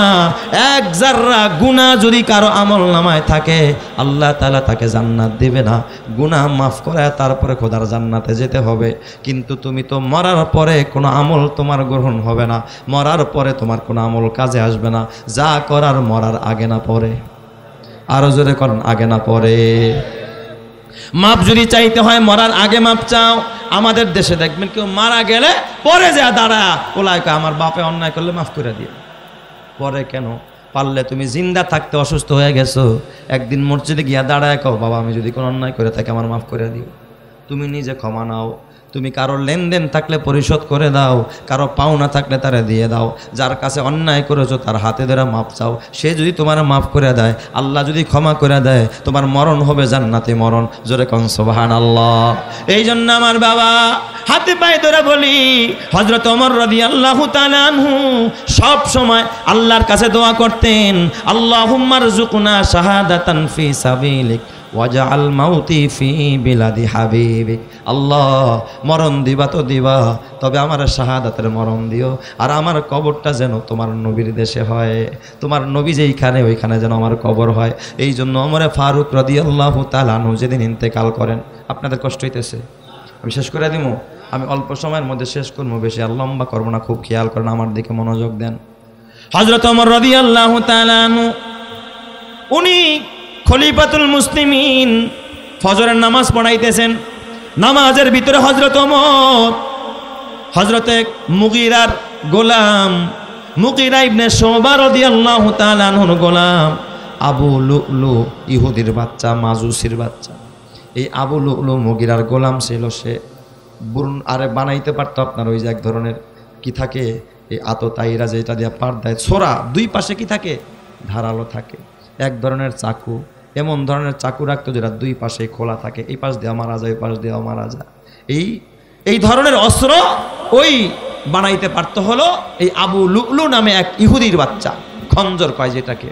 1 জাররা গুনাহ যদি কারো আমল নামায় থাকে, আল্লাহ তাআলা তাকে জান্নাত দিবে না। গুনাহ মাফ করে তারপরে খোদার জান্নাতে যেতে হবে। কিন্তু তুমি তো মরার পরে কোনো আমল তোমার গ্রহণ হবে না, মরার পরে তোমার কোনো আমল কাজে আসবে না। যা করার মরার আগে না পরে। আরো জোরে করেন, আগে না পরে। মাপ যদি চাইতে হয় মরার আগে মাপ চাও। আমাদের দেশে দেখবেন কেউ মারা গেলে পরে যা দাঁড়া, ওলায় আমার বাপে অন্যায় করলে মাফ করে দিয়ে। পরে কেন? পারলে তুমি জিন্দা থাকতে অসুস্থ হয়ে গেছো, একদিন মসজিদে গিয়া দাঁড়ায় কও, বাবা আমি যদি কোনো অন্যায় করে থাকি আমার মাফ করে দিও। তুমি নিজে ক্ষমা নাও। তুমি কারোর লেনদেন থাকলে পরিশোধ করে দাও, কারো পাওনা থাকলে তারা দিয়ে দাও, যার কাছে অন্যায় করেছো তার হাতে ধরে মাপ চাও, সে যদি তোমার মাফ করে দেয়, আল্লাহ যদি ক্ষমা করে দেয়, তোমার মরণ হবে জান্নাতি মরণ। জোরে কোন সুবহানাল্লাহ। এই জন্য আমার বাবা হাতে পায়ে ধরে বলি, হযরত ওমর রাদিয়াল্লাহু তাআলা আনহু সব সময় আল্লাহর কাছে দোয়া করতেন, আল্লাহুম্মা রযুকনা শাহাদাতান ফি সাবিলিক ওয়াজআল মাউতি ফি বিলাদি হাবিবিক। আল্লাহ, মরণ দিবা তো দিবা, তবে আমার শাহাদাতের মরণ দিও, আর আমার কবরটা যেন তোমার নবীর দেশে হয়, তোমার নবী যেইখানে ওইখানে যেন আমার কবর হয়। এই জন্য ওমর ফারুক রাদিয়াল্লাহু তাআলা আনহু যেদিন ইন্তেকাল করেন, আপনাদের কষ্ট হইতেছে, আমি শেষ করে দিব, আমি অল্প সময়ের মধ্যে শেষ করবো, বেশি আর লম্বা করবো না, খুব খেয়াল করেন, আমার দিকে মনোযোগ দেন। হযরত ওমর রাদিয়াল্লাহু তাআলা আনহু উনি খলিফাতুল মুসলিমিন, ফজরের নামাজ পড়াইতেছেন, নামাজের ভিতরে হযরত ওমর হযরতে মুগীরার গোলাম, মুগীরা ইবনে শুবা রাদিয়াল্লাহু তাআলা আনহুর গোলাম আবু লুলু, ইহুদির বাচ্চা, মাজুসির বাচ্চা, এই আবু লুলু মুগীরার গোলাম ছিল। সে বুরন আরে বানাইতে পারতো আপনার ওই যে এক ধরনের কি থাকে, এই আততায়ীরা যেটা দিয়ে পার দেয়, ছোরা, দুই পাশে কি থাকে, ধারালো থাকে, এক ধরনের চাকু, এমন ধরনের চাকু রাখতো যেটা দুই পাশে খোলা থাকে, এই পাশ দিয়ে মারা যায়, ওই পাশ দিয়ে মারা যায়। এই ধরনের অস্ত্র ওই বানাইতে পারতো হলো এই আবু লুলু নামে এক ইহুদির বাচ্চা, খঞ্জর কয় যেটাকে।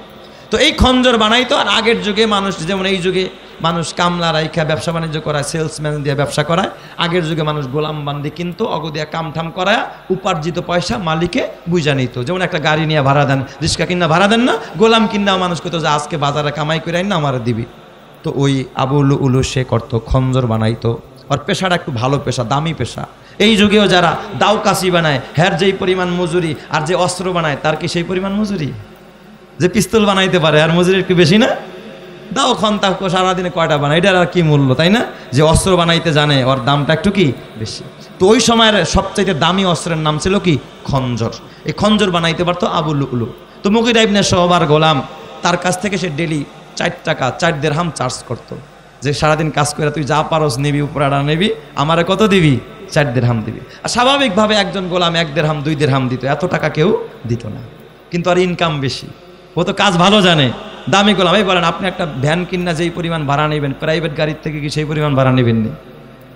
তো এই খঞ্জর বানাইতো। আর আগের যুগে মানুষ, যেমন এই যুগে মানুষ কামলা রাইখা ব্যবসা বাণিজ্য করায়, সেলসম্যান দিয়ে ব্যবসা করায়, আগের যুগে মানুষ গোলাম বান্দি কিন্তু অগদিয়া কামঠাম করায় উপার্জিত পয়সা মালিকে বুঝা নিত। যেমন একটা গাড়ি নিয়ে ভাড়া দেন, রিক্সা কিনা ভাড়া দেন না, গোলাম কিনা মানুষ করতো যে আজকে বাজারে কামাই করে না আমার দিবি। তো ওই আবু লুলু সে করতো, খঞ্জর বানাইতো। আর পেশাটা একটু ভালো পেশা, দামি পেশা। এই যুগেও যারা দাও কাশি বানায়, হ্যার যেই পরিমাণ মজুরি, আর যে অস্ত্র বানায় তার কি সেই পরিমাণ মজুরি? যে পিস্তল বানাইতে পারে আর মজুরি একটু বেশি না? দাও খন্তা সারাদিনে কয়টা বানায়, এটার আর কি মূল্য, তাই না? যে অস্ত্র বানাইতে জানে ওর দামটা একটু কি বেশি। তো ওই সময়ের সবচাইতে দামি অস্ত্রের নাম ছিল কি? খঞ্জর। এই খঞ্জর বানাইতে পারতো আবু লুলু। তো মুগীরা ইবনে শুবার গোলাম, তার কাছ থেকে সে ডেলি 4 টাকা 4 দিরহাম চার্জ করতো, যে সারাদিন কাজ করে তুই যা পারস নিবি, উপরাটা নিবি, আমারে কত দিবি? 4 দিরহাম দিবি। আর স্বাভাবিকভাবে একজন গোলাম 1 দিরহাম 2 দিরহাম দিত, এত টাকা কেউ দিত না। কিন্তু আর ইনকাম বেশি, ও তো কাজ ভালো জানে, দামি গোলাম। এই বলেন আপনি একটা ভ্যান কিনা যেই পরিমাণ ভাড়া নেবেন, প্রাইভেট গাড়ির থেকে কি সেই পরিমাণ ভাড়া নেবেন নি?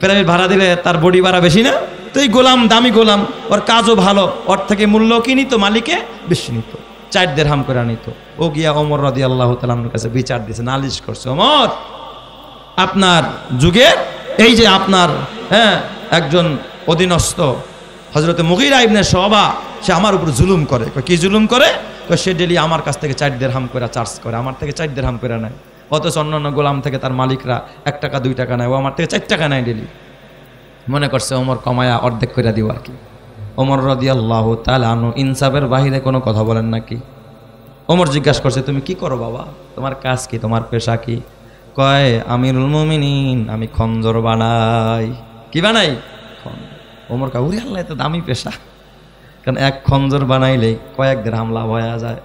প্রাইভেট ভাড়া দিলে তার বডি ভাড়া বেশি না? তো এই গোলাম দামি গোলাম, ওর কাজও ভালো, ওর থেকে মূল্য কি নিত? মালিকে বেশি নিত, 4 দিরহাম করে নিত। ও গিয়া ওমর রাদিয়াল্লাহু তাআলার কাছে বিচার দিয়েছে, নালিশ করছে, ওমর আপনার যুগে এই যে আপনার একজন অধীনস্থ হযরতে মুগীরা ইবনে শুবা, সে আমার উপর জুলুম করে। কি জুলুম করে? সে ডেলি আমার কাছ থেকে 4 দিরহাম করে চার্জ করে, আমার থেকে 4 দিরহাম করে নেয়। অথচ অন্যান্য গোলাম থেকে তার মালিকরা 1 টাকা 2 টাকা নেয়, ও আমার থেকে 4 টাকা নেয় ডেলি। মনে করছে ওমর কমায়া অর্ধেক করে দিব আর কি। ওমর রাদিয়াল্লাহু তাআলা আনহু ইনসাফের বাহিরে কোনো কথা বলেন নাকি? ওমর জিজ্ঞাসা করছে, তুমি কি করো বাবা, তোমার কাজ কি, তোমার পেশা কি? কয়, আমিরুল মুমিনিন, আমি খঞ্জর বানাই। কি বানাই? ওমর কয়, ওরে আল্লাহ, এত দামি পেশা। কারণ এক খঞ্জর বানাইলেই কয়েক দিরহাম লাভ হয়ে যায়,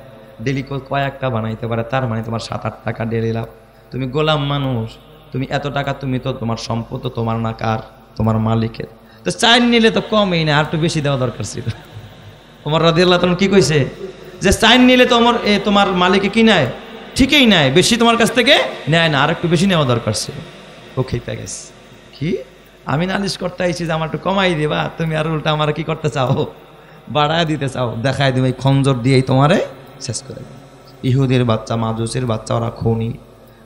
ডেলি কয়েকটা বানাইতে পারে, তার মানে তোমার 7-8 টাকা ডেলি লাভ। তুমি গোলাম মানুষ, তুমি এত টাকা, তুমি তো তোমার সম্পদ তো তোমার না, কার? তোমার মালিকের। তো 4 নিলে তো কমই না, আর একটু বেশি দেওয়া দরকার ছিল। ওমর রাদিয়াল্লাহু তাআলা কি কইছে? যে 4 নিলে তো তোমার মালিকে কি নেয়? ঠিকই নেয়, বেশি তোমার কাছ থেকে নেয় না, আর একটু বেশি নেওয়া দরকার ছিল। ও খেপে গেছে, কি আমি নালিশ করতে আইছি যে আমার একটু কমাই দিবা, তুমি আর উল্টা আমার কি করতে চাও? বাড়ায় দিতে চাও, দেখায় দিবে, এই খঞ্জর দিয়েই তোমারে শেষ করে দেবে। ইহুদির বাচ্চা, মাজুসের বাচ্চা, ওরা খুনি।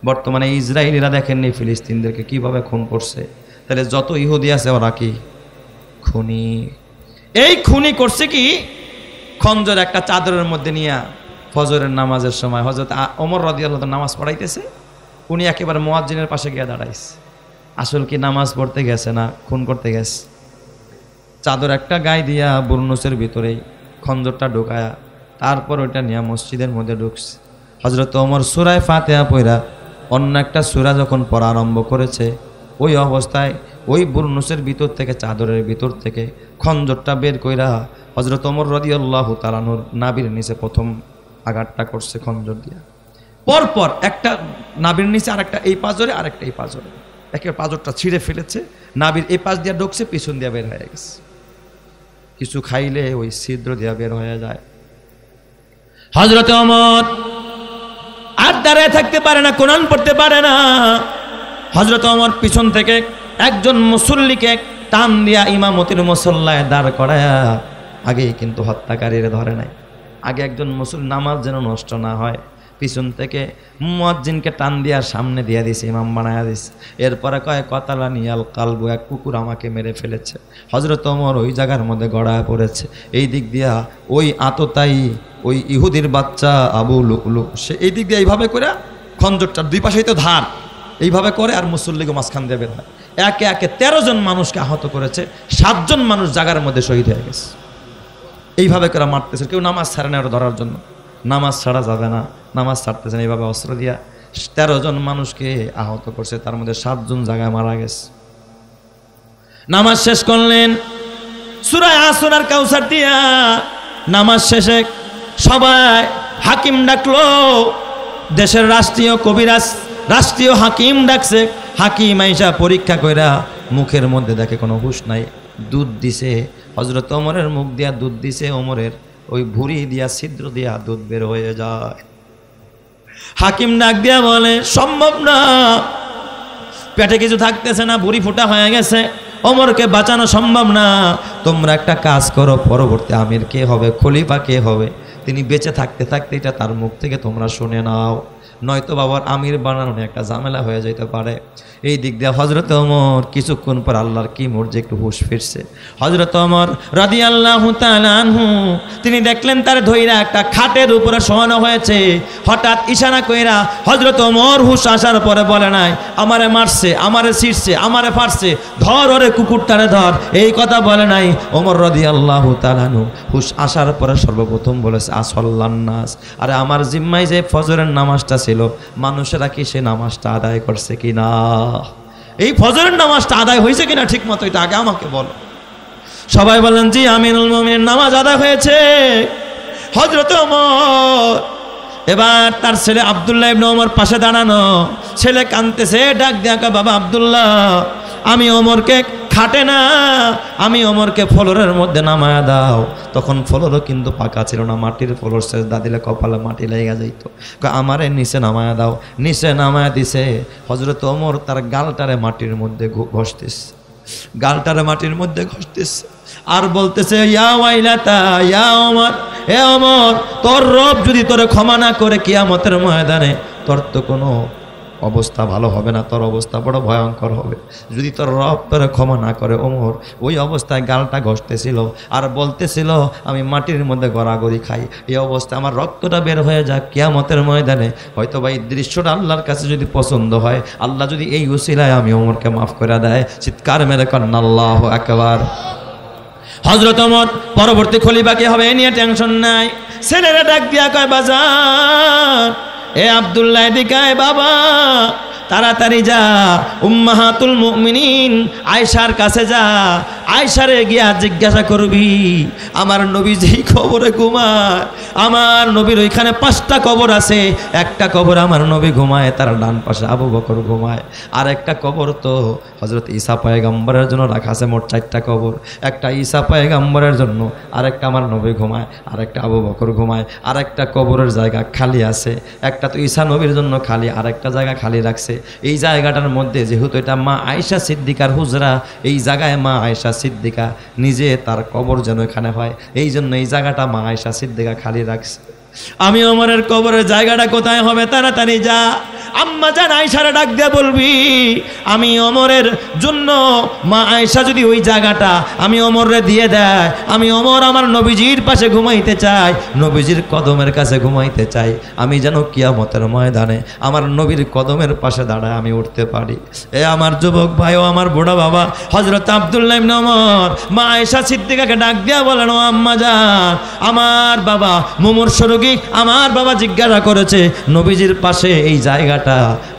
বর্তমানে ইসরায়েলিরা দেখেননি ফিলিস্তিনদেরকে কিভাবে খুন করছে? তাহলে যত ইহুদি আছে ওরা কি খুনি? এই খুনি করছে কি? খঞ্জর একটা চাদরের মধ্যে নিয়ে ফজরের নামাজের সময় হযরত ওমর রাদিয়াল্লাহু তাআলা নামাজ পড়াইতেছে, উনি একেবারে মুয়াজ্জিনের পাশে গিয়ে দাঁড়াইছে। আসল কি নামাজ পড়তে গেছে না খুন করতে গেছে? চাদর একটা গায়ে দিয়া বুরনুসের ভিতরেই খঞ্জরটা ঢোকায়া তারপর ওইটা নিয়ে মসজিদের মধ্যে ঢুকছে। হযরত ওমর সূরা ফাতিহা পড়া অন্য একটা সূরা যখন পড়া আরম্ভ করেছে, ওই অবস্থায় ওই বুরনুসের ভিতর থেকে, চাদরের ভিতর থেকে খঞ্জরটা বের কইরা হযরত ওমর রাদিয়াল্লাহু তাআলা আনহুর নাভির নিচে প্রথম আঘাতটা করছে খঞ্জর দিয়া। পরপর একটা নাভির নিচে, আরেকটা এই পাজরে, আরেকটা এই পাজরে, একেবারে পাজরটা ছিঁড়ে ফেলেছে। নাভির এই পাশ দিয়ে ঢুকছে, পিছন দিয়ে বের হয়ে গেছে। কিছু খাইলে ওই ছিদ্র দিয়ে বের হয়ে যায়। হযরত ওমর আর দাঁড়ায় থাকতে পারে না, কোরআন পড়তে পারে না। হযরত ওমর পিছন থেকে একজন মুসল্লিকে টান দিয়া ইমামতির মুসল্লায় দাঁড় করায়া, আগেই কিন্তু হত্যাকারীরা ধরে নাই, আগে একজন মুসল্লি নামাজ যেন নষ্ট না হয়, পিছন থেকে মুয়াজ্জিনকে টান দিয়া সামনে দিয়ে দিছে, ইমাম বানায়া দিছে। এরপরে কয় কতালানি আল কালবু, এক কুকুর আমাকে মেরে ফেলেছে। হযরত ওমর ওই জায়গার মধ্যে গড়ায় পড়েছে। এই দিক দিয়া ওই আততায়ী, ওই ইহুদির বাচ্চা আবু লুকলুক, সে এই দিক দিয়ে এইভাবে করে খঞ্জরটার দুই পাশেই তো ধার, এইভাবে করে আর মুসল্লিকে মাঝখান দিয়ে বের হয়। একে একে 13 জন মানুষকে আহত করেছে, 7 জন মানুষ জায়গার মধ্যে শহীদ হয়ে গেছে। এইভাবে করে মারতেছে, কেউ নামাজ ছাড়ে না ওরা ধরার জন্য, নামাজ ছাড়া যাবে না, নামাজ ছাড়তেছে না, এইভাবে অস্ত্র দিয়া 13 জন মানুষকে আহত করছে, তার মধ্যে 7 জন জায়গায় মারা গেছে। নামাজ শেষ করলেন সূরা আসর আর কাউসার দিয়া। নামাজ শেষে সবাই হাকিম ডাকলো, দেশের রাষ্ট্রীয় কবিরাজ, রাষ্ট্রীয় হাকিম ডাকছে। হাকিম আইসা পরীক্ষা কইরা মুখের মধ্যে দেখে কোনো হুঁশ নাই। দুধ দিছে, হযরত ওমরের মুখ দিয়া দুধ দিছে, ওমরের ওই ভুঁড়ি দিয়া ছিদ্র দিয়া দুধ বের হয়ে যায়। হাকিম ডাক দিয়া বলে সম্ভব না, পেটে কিছু থাকতেছে না, ভুঁড়ি ফুটা হয়ে গেছে, ওমরকে বাঁচানো সম্ভব না। তোমরা একটা কাজ করো, পরবর্তী আমির কে হবে, খলিফা কে হবে, তিনি বেঁচে থাকতে থাকতে এটা তার মুখ থেকে তোমরা শুনে নাও, নয়তো বাবার আমির বানানো একটা ঝামেলা হয়ে যেতে পারে। এই দিক দিয়ে হযরত ওমর কিছুক্ষণ পর আল্লাহর কি মর্জি একটু হুঁশ ফিরছে। হযরত ওমর রাদিয়াল্লাহু তাআলা আনহু তিনি দেখলেন তার ধইরা একটা খাটের উপরে শোয়ানো হয়েছে। হঠাৎ ইশারা কইরা হযরত ওমর হুঁশ আসার পরে বলে নাই আমারে মারছে, আমারে ছিড়ছে, আমারে ফাড়ছে, ধর ওরে কুকুরটারে ধর, এই কথা বলে নাই। ওমর রাদিয়াল্লাহু তাআলা আনহু হুঁশ আসার পরে সর্বপ্রথম বলেছে আসল্লান নাস, আরে আমার জিম্মায় যে ফজরের নামাজটা ছিল, মানুষেরা কি সে নামাজটা আদায় করছে কিনা, এই ফজরের নামাজটা আদায় হয়েছে কিনা ঠিক মতো, এটা আগে আমাকে বলো। সবাই বলেন জি আমিরুল মুমিনিন, নামাজ আদায় হয়েছে। হযরত ওমর এবার তার ছেলে আব্দুল্লাহ ইবনে ওমর পাশে দাঁড়ানো, ছেলে কাঁদতেছে, ডাক দিয়া কয় বাবা আব্দুল্লাহ, আমি ওমরকে খাটে না, আমি ওমরকে ফ্লোরের মধ্যে নামায়া দাও। তখন ফ্লোরও কিন্তু পাকা ছিল না, মাটির ফ্লোর, সেজদা দিলে কপালে মাটি লেগে যাইতো। আমারে নিচে নামায়া দাও, নিচে নামায়া দিছে। হযরত ওমর তার গালটারে মাটির মধ্যে ঘষতেছে, গালটারে মাটির মধ্যে ঘষতেছে আর বলতেছে ইয়া ওয়াইলাতা ইয়া ওমর, হে ওমর, তোর রব যদি তোরে ক্ষমা না করে কিয়ামতের ময়দানে তোর তো কোনো অবস্থা ভালো হবে না, তোর অবস্থা বড় ভয়ঙ্কর হবে যদি তোর রব তোরে ক্ষমা না করে। ওমর ওই অবস্থায় গালটা ঘষতেছিল আর বলতেছিল আমি মাটির মধ্যে গড়াগড়ি খাই, এই অবস্থায় আমার রক্তটা বের হয়ে যাক কিয়ামতের ময়দানে, হয়তো বা এই দৃশ্যটা আল্লাহর কাছে যদি পছন্দ হয়, আল্লাহ যদি এই উসিলায় আমি ওমরকে মাফ করে দেয়। চিৎকার মেরে করেন আল্লাহু আকবার। হযরত ওমর পরবর্তী খলিফা কে হবে এ নিয়ে টেনশন নাই। ছেলেরা ডাক দিয়া কয় বাজার, এ আব্দুল্লাহ দিকায় বাবা, তাড়াতাড়ি যা উম্মাহাতুল মুমিনিন আয়েশার কাছে যা, আয়েশারে গিয়া জিজ্ঞাসা করবি আমার নবী যেই কবরে ঘুমায়, আমার নবীর ওইখানে 5টা কবর আছে, একটা কবর আমার নবী ঘুমায়, তার ডান পাশে আবু বকর ঘুমায়, আর একটা কবর তো হযরত ঈসা পয়গম্বরের জন্য রাখা আছে, মোট 4টা কবর, একটা ঈসা পয়গম্বরের জন্য, আরেকটা আমার নবী ঘুমায়, আরেকটা আবু বকর ঘুমায়, আরেকটা কবরের জায়গা খালি আছে, একটা তো ঈসা নবীর জন্য খালি, আরেকটা জায়গা খালি রাখছে। এই জায়গাটার মধ্যে যেহেতু এটা মা আয়েশা সিদ্দিকার হুজরা, এই জায়গায় মা আয়েশা সিদ্দিকা নিজে তার কবর যেন এখানে হয়, এই জন্য এই জায়গাটা মা আয়েশা সিদ্দিকা খালি রাখছে। আমি ওমরের কবরের জায়গাটা কোথায় হবে তাড়াতাড়ি যা, আম্মা জান আয়েশারে ডাক দিয়ে বলবি আমি ওমরের জন্য, মা আয়েশা যদি ওই জায়গাটা আমি ওমরে দিয়ে দেয়, আমি ওমর আমার নবীজির পাশে ঘুমাইতে চাই, নবীজির কদমের কাছে ঘুমাইতে চাই, আমি যেন কিয়ামতের ময়দানে আমার নবীর কদমের পাশে দাঁড়ায় আমি উঠতে পারি। এ আমার যুবক ভাই ও আমার বুড়া বাবা হযরত আব্দুল্লাহ ইবনে ওমর মা আয়েশা সিদ্দিকাকে ডাক দিয়া বলেন ও আম্মা জান, আমার বাবা মুমূর্ষু রোগী, আমার বাবা জিজ্ঞাসা করেছে নবীজির পাশে এই জায়গাটা জায়গাটা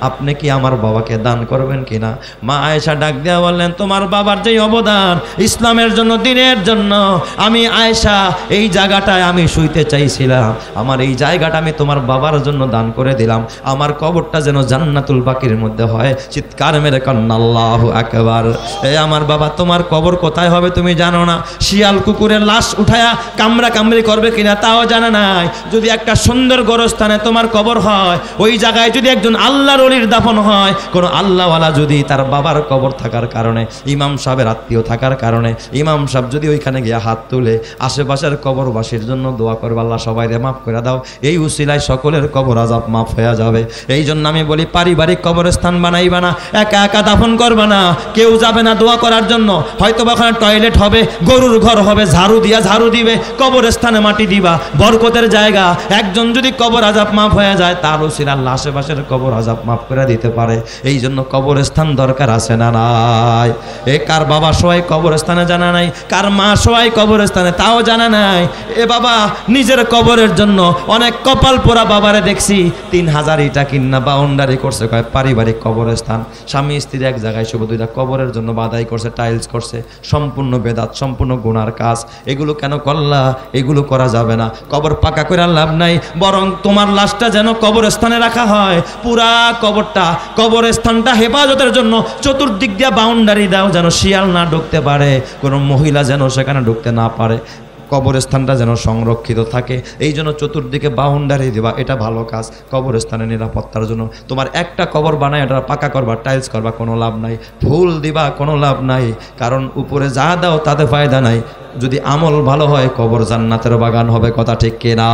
আপনি কি আমার বাবাকে দান করবেন কিনা? মা আয়েশা ডাক দেয়া বললেন, তোমার বাবার যে অবদান ইসলামের জন্য, দ্বীনের জন্য, আমি আয়েশা এই জায়গাটায় আমি শুইতে চাইছিলাম, আমার এই জায়গাটা আমি তোমার বাবার জন্য দান করে দিলাম, আমার কবরটা যেন জান্নাতুল বাকির মধ্যে হয়। চিৎকার মেরে কন্যা আল্লাহু আকবার। আমার বাবা, তোমার কবর কোথায় হবে তুমি জানো না, শিয়াল কুকুরের লাশ উঠায়া কামড়া কামড়ি করবে কিনা তাও জানা নাই। যদি একটা সুন্দর গোরস্থানে তোমার কবর হয়, ওই জায়গায় যদি একজন আল্লাহর ওলির দাফন হয়, কোনো আল্লাহওয়ালা যদি তার বাবার কবর থাকার কারণে, ইমাম সাহেবের আত্মীয় থাকার কারণে ইমাম সাহেব যদি ওইখানে গিয়ে হাত তুলে আশেপাশের কবরবাসীর জন্য দোয়া করবে, আল্লাহ সবাইরে মাফ করে দাও, এই উসিলায় সকলের কবর আযাব মাফ হয়ে যাবে। এই জন্য আমি বলি, পারিবারিক কবরস্থান বানাইবা না, একা একা দাফন করবা না, কেউ যাবে না দোয়া করার জন্য। হয়তো ওখানে টয়লেট হবে, গরুর ঘর হবে, ঝাড়ু দিয়া ঝাড়ু দিবে, কবরস্থানে মাটি দিবা, বরকতের জায়গা। একজন যদি কবর আযাব মাফ হয়ে যায়, তার উসিলা আল্লাহ আশেপাশের কবর আযাব মাফ করে দিতে পারে। এই জন্য কবরস্থান দরকার আছে না নাই? কার বাবা সবাই কবরস্থানে জানা নাই, কার মা সবাই কবরস্থানে তাও জানা নাই। বাবা নিজের কবরের জন্য অনেক কপাল পোড়া বাবারে দেখছি 3000 ইটা কিন্না বাউন্ডারি করছে, কয় পারিবারিক কবরস্থান, স্বামী স্ত্রী এক জায়গায় শুভ দুইটা কবরের জন্য বাধাই করছে, টাইলস করছে, সম্পূর্ণ বেদাত, সম্পূর্ণ গুনার কাজ। এগুলো কেন করলা? এগুলো করা যাবে না। কবর পাকা করে লাভ নাই, বরং তোমার লাশটা যেন কবরস্থানে রাখা হয়, পুরা কবরটা, কবরস্থানটা হেফাজতের জন্য চতুর্দিক দিয়ে বাউন্ডারি দাও, যেন শিয়াল না ঢুকতে পারে, কোনো মহিলা যেন সেখানে ঢুকতে না পারে, কবরস্থানটা যেন সংরক্ষিত থাকে। এই জন্য চতুর্দিকে বাউন্ডারি দেবা, এটা ভালো কাজ কবরস্থানের নিরাপত্তার জন্য। তোমার একটা কবর বানায় এটা পাকা করবা, টাইলস করবা, কোনো লাভ নাই, ফুল দিবা, কোনো লাভ নাই, কারণ উপরে যা দাও তাতে ফায়দা নাই। যদি আমল ভালো হয়, কবর জান্নাতের বাগান হবে। কথা ঠিক কিনা?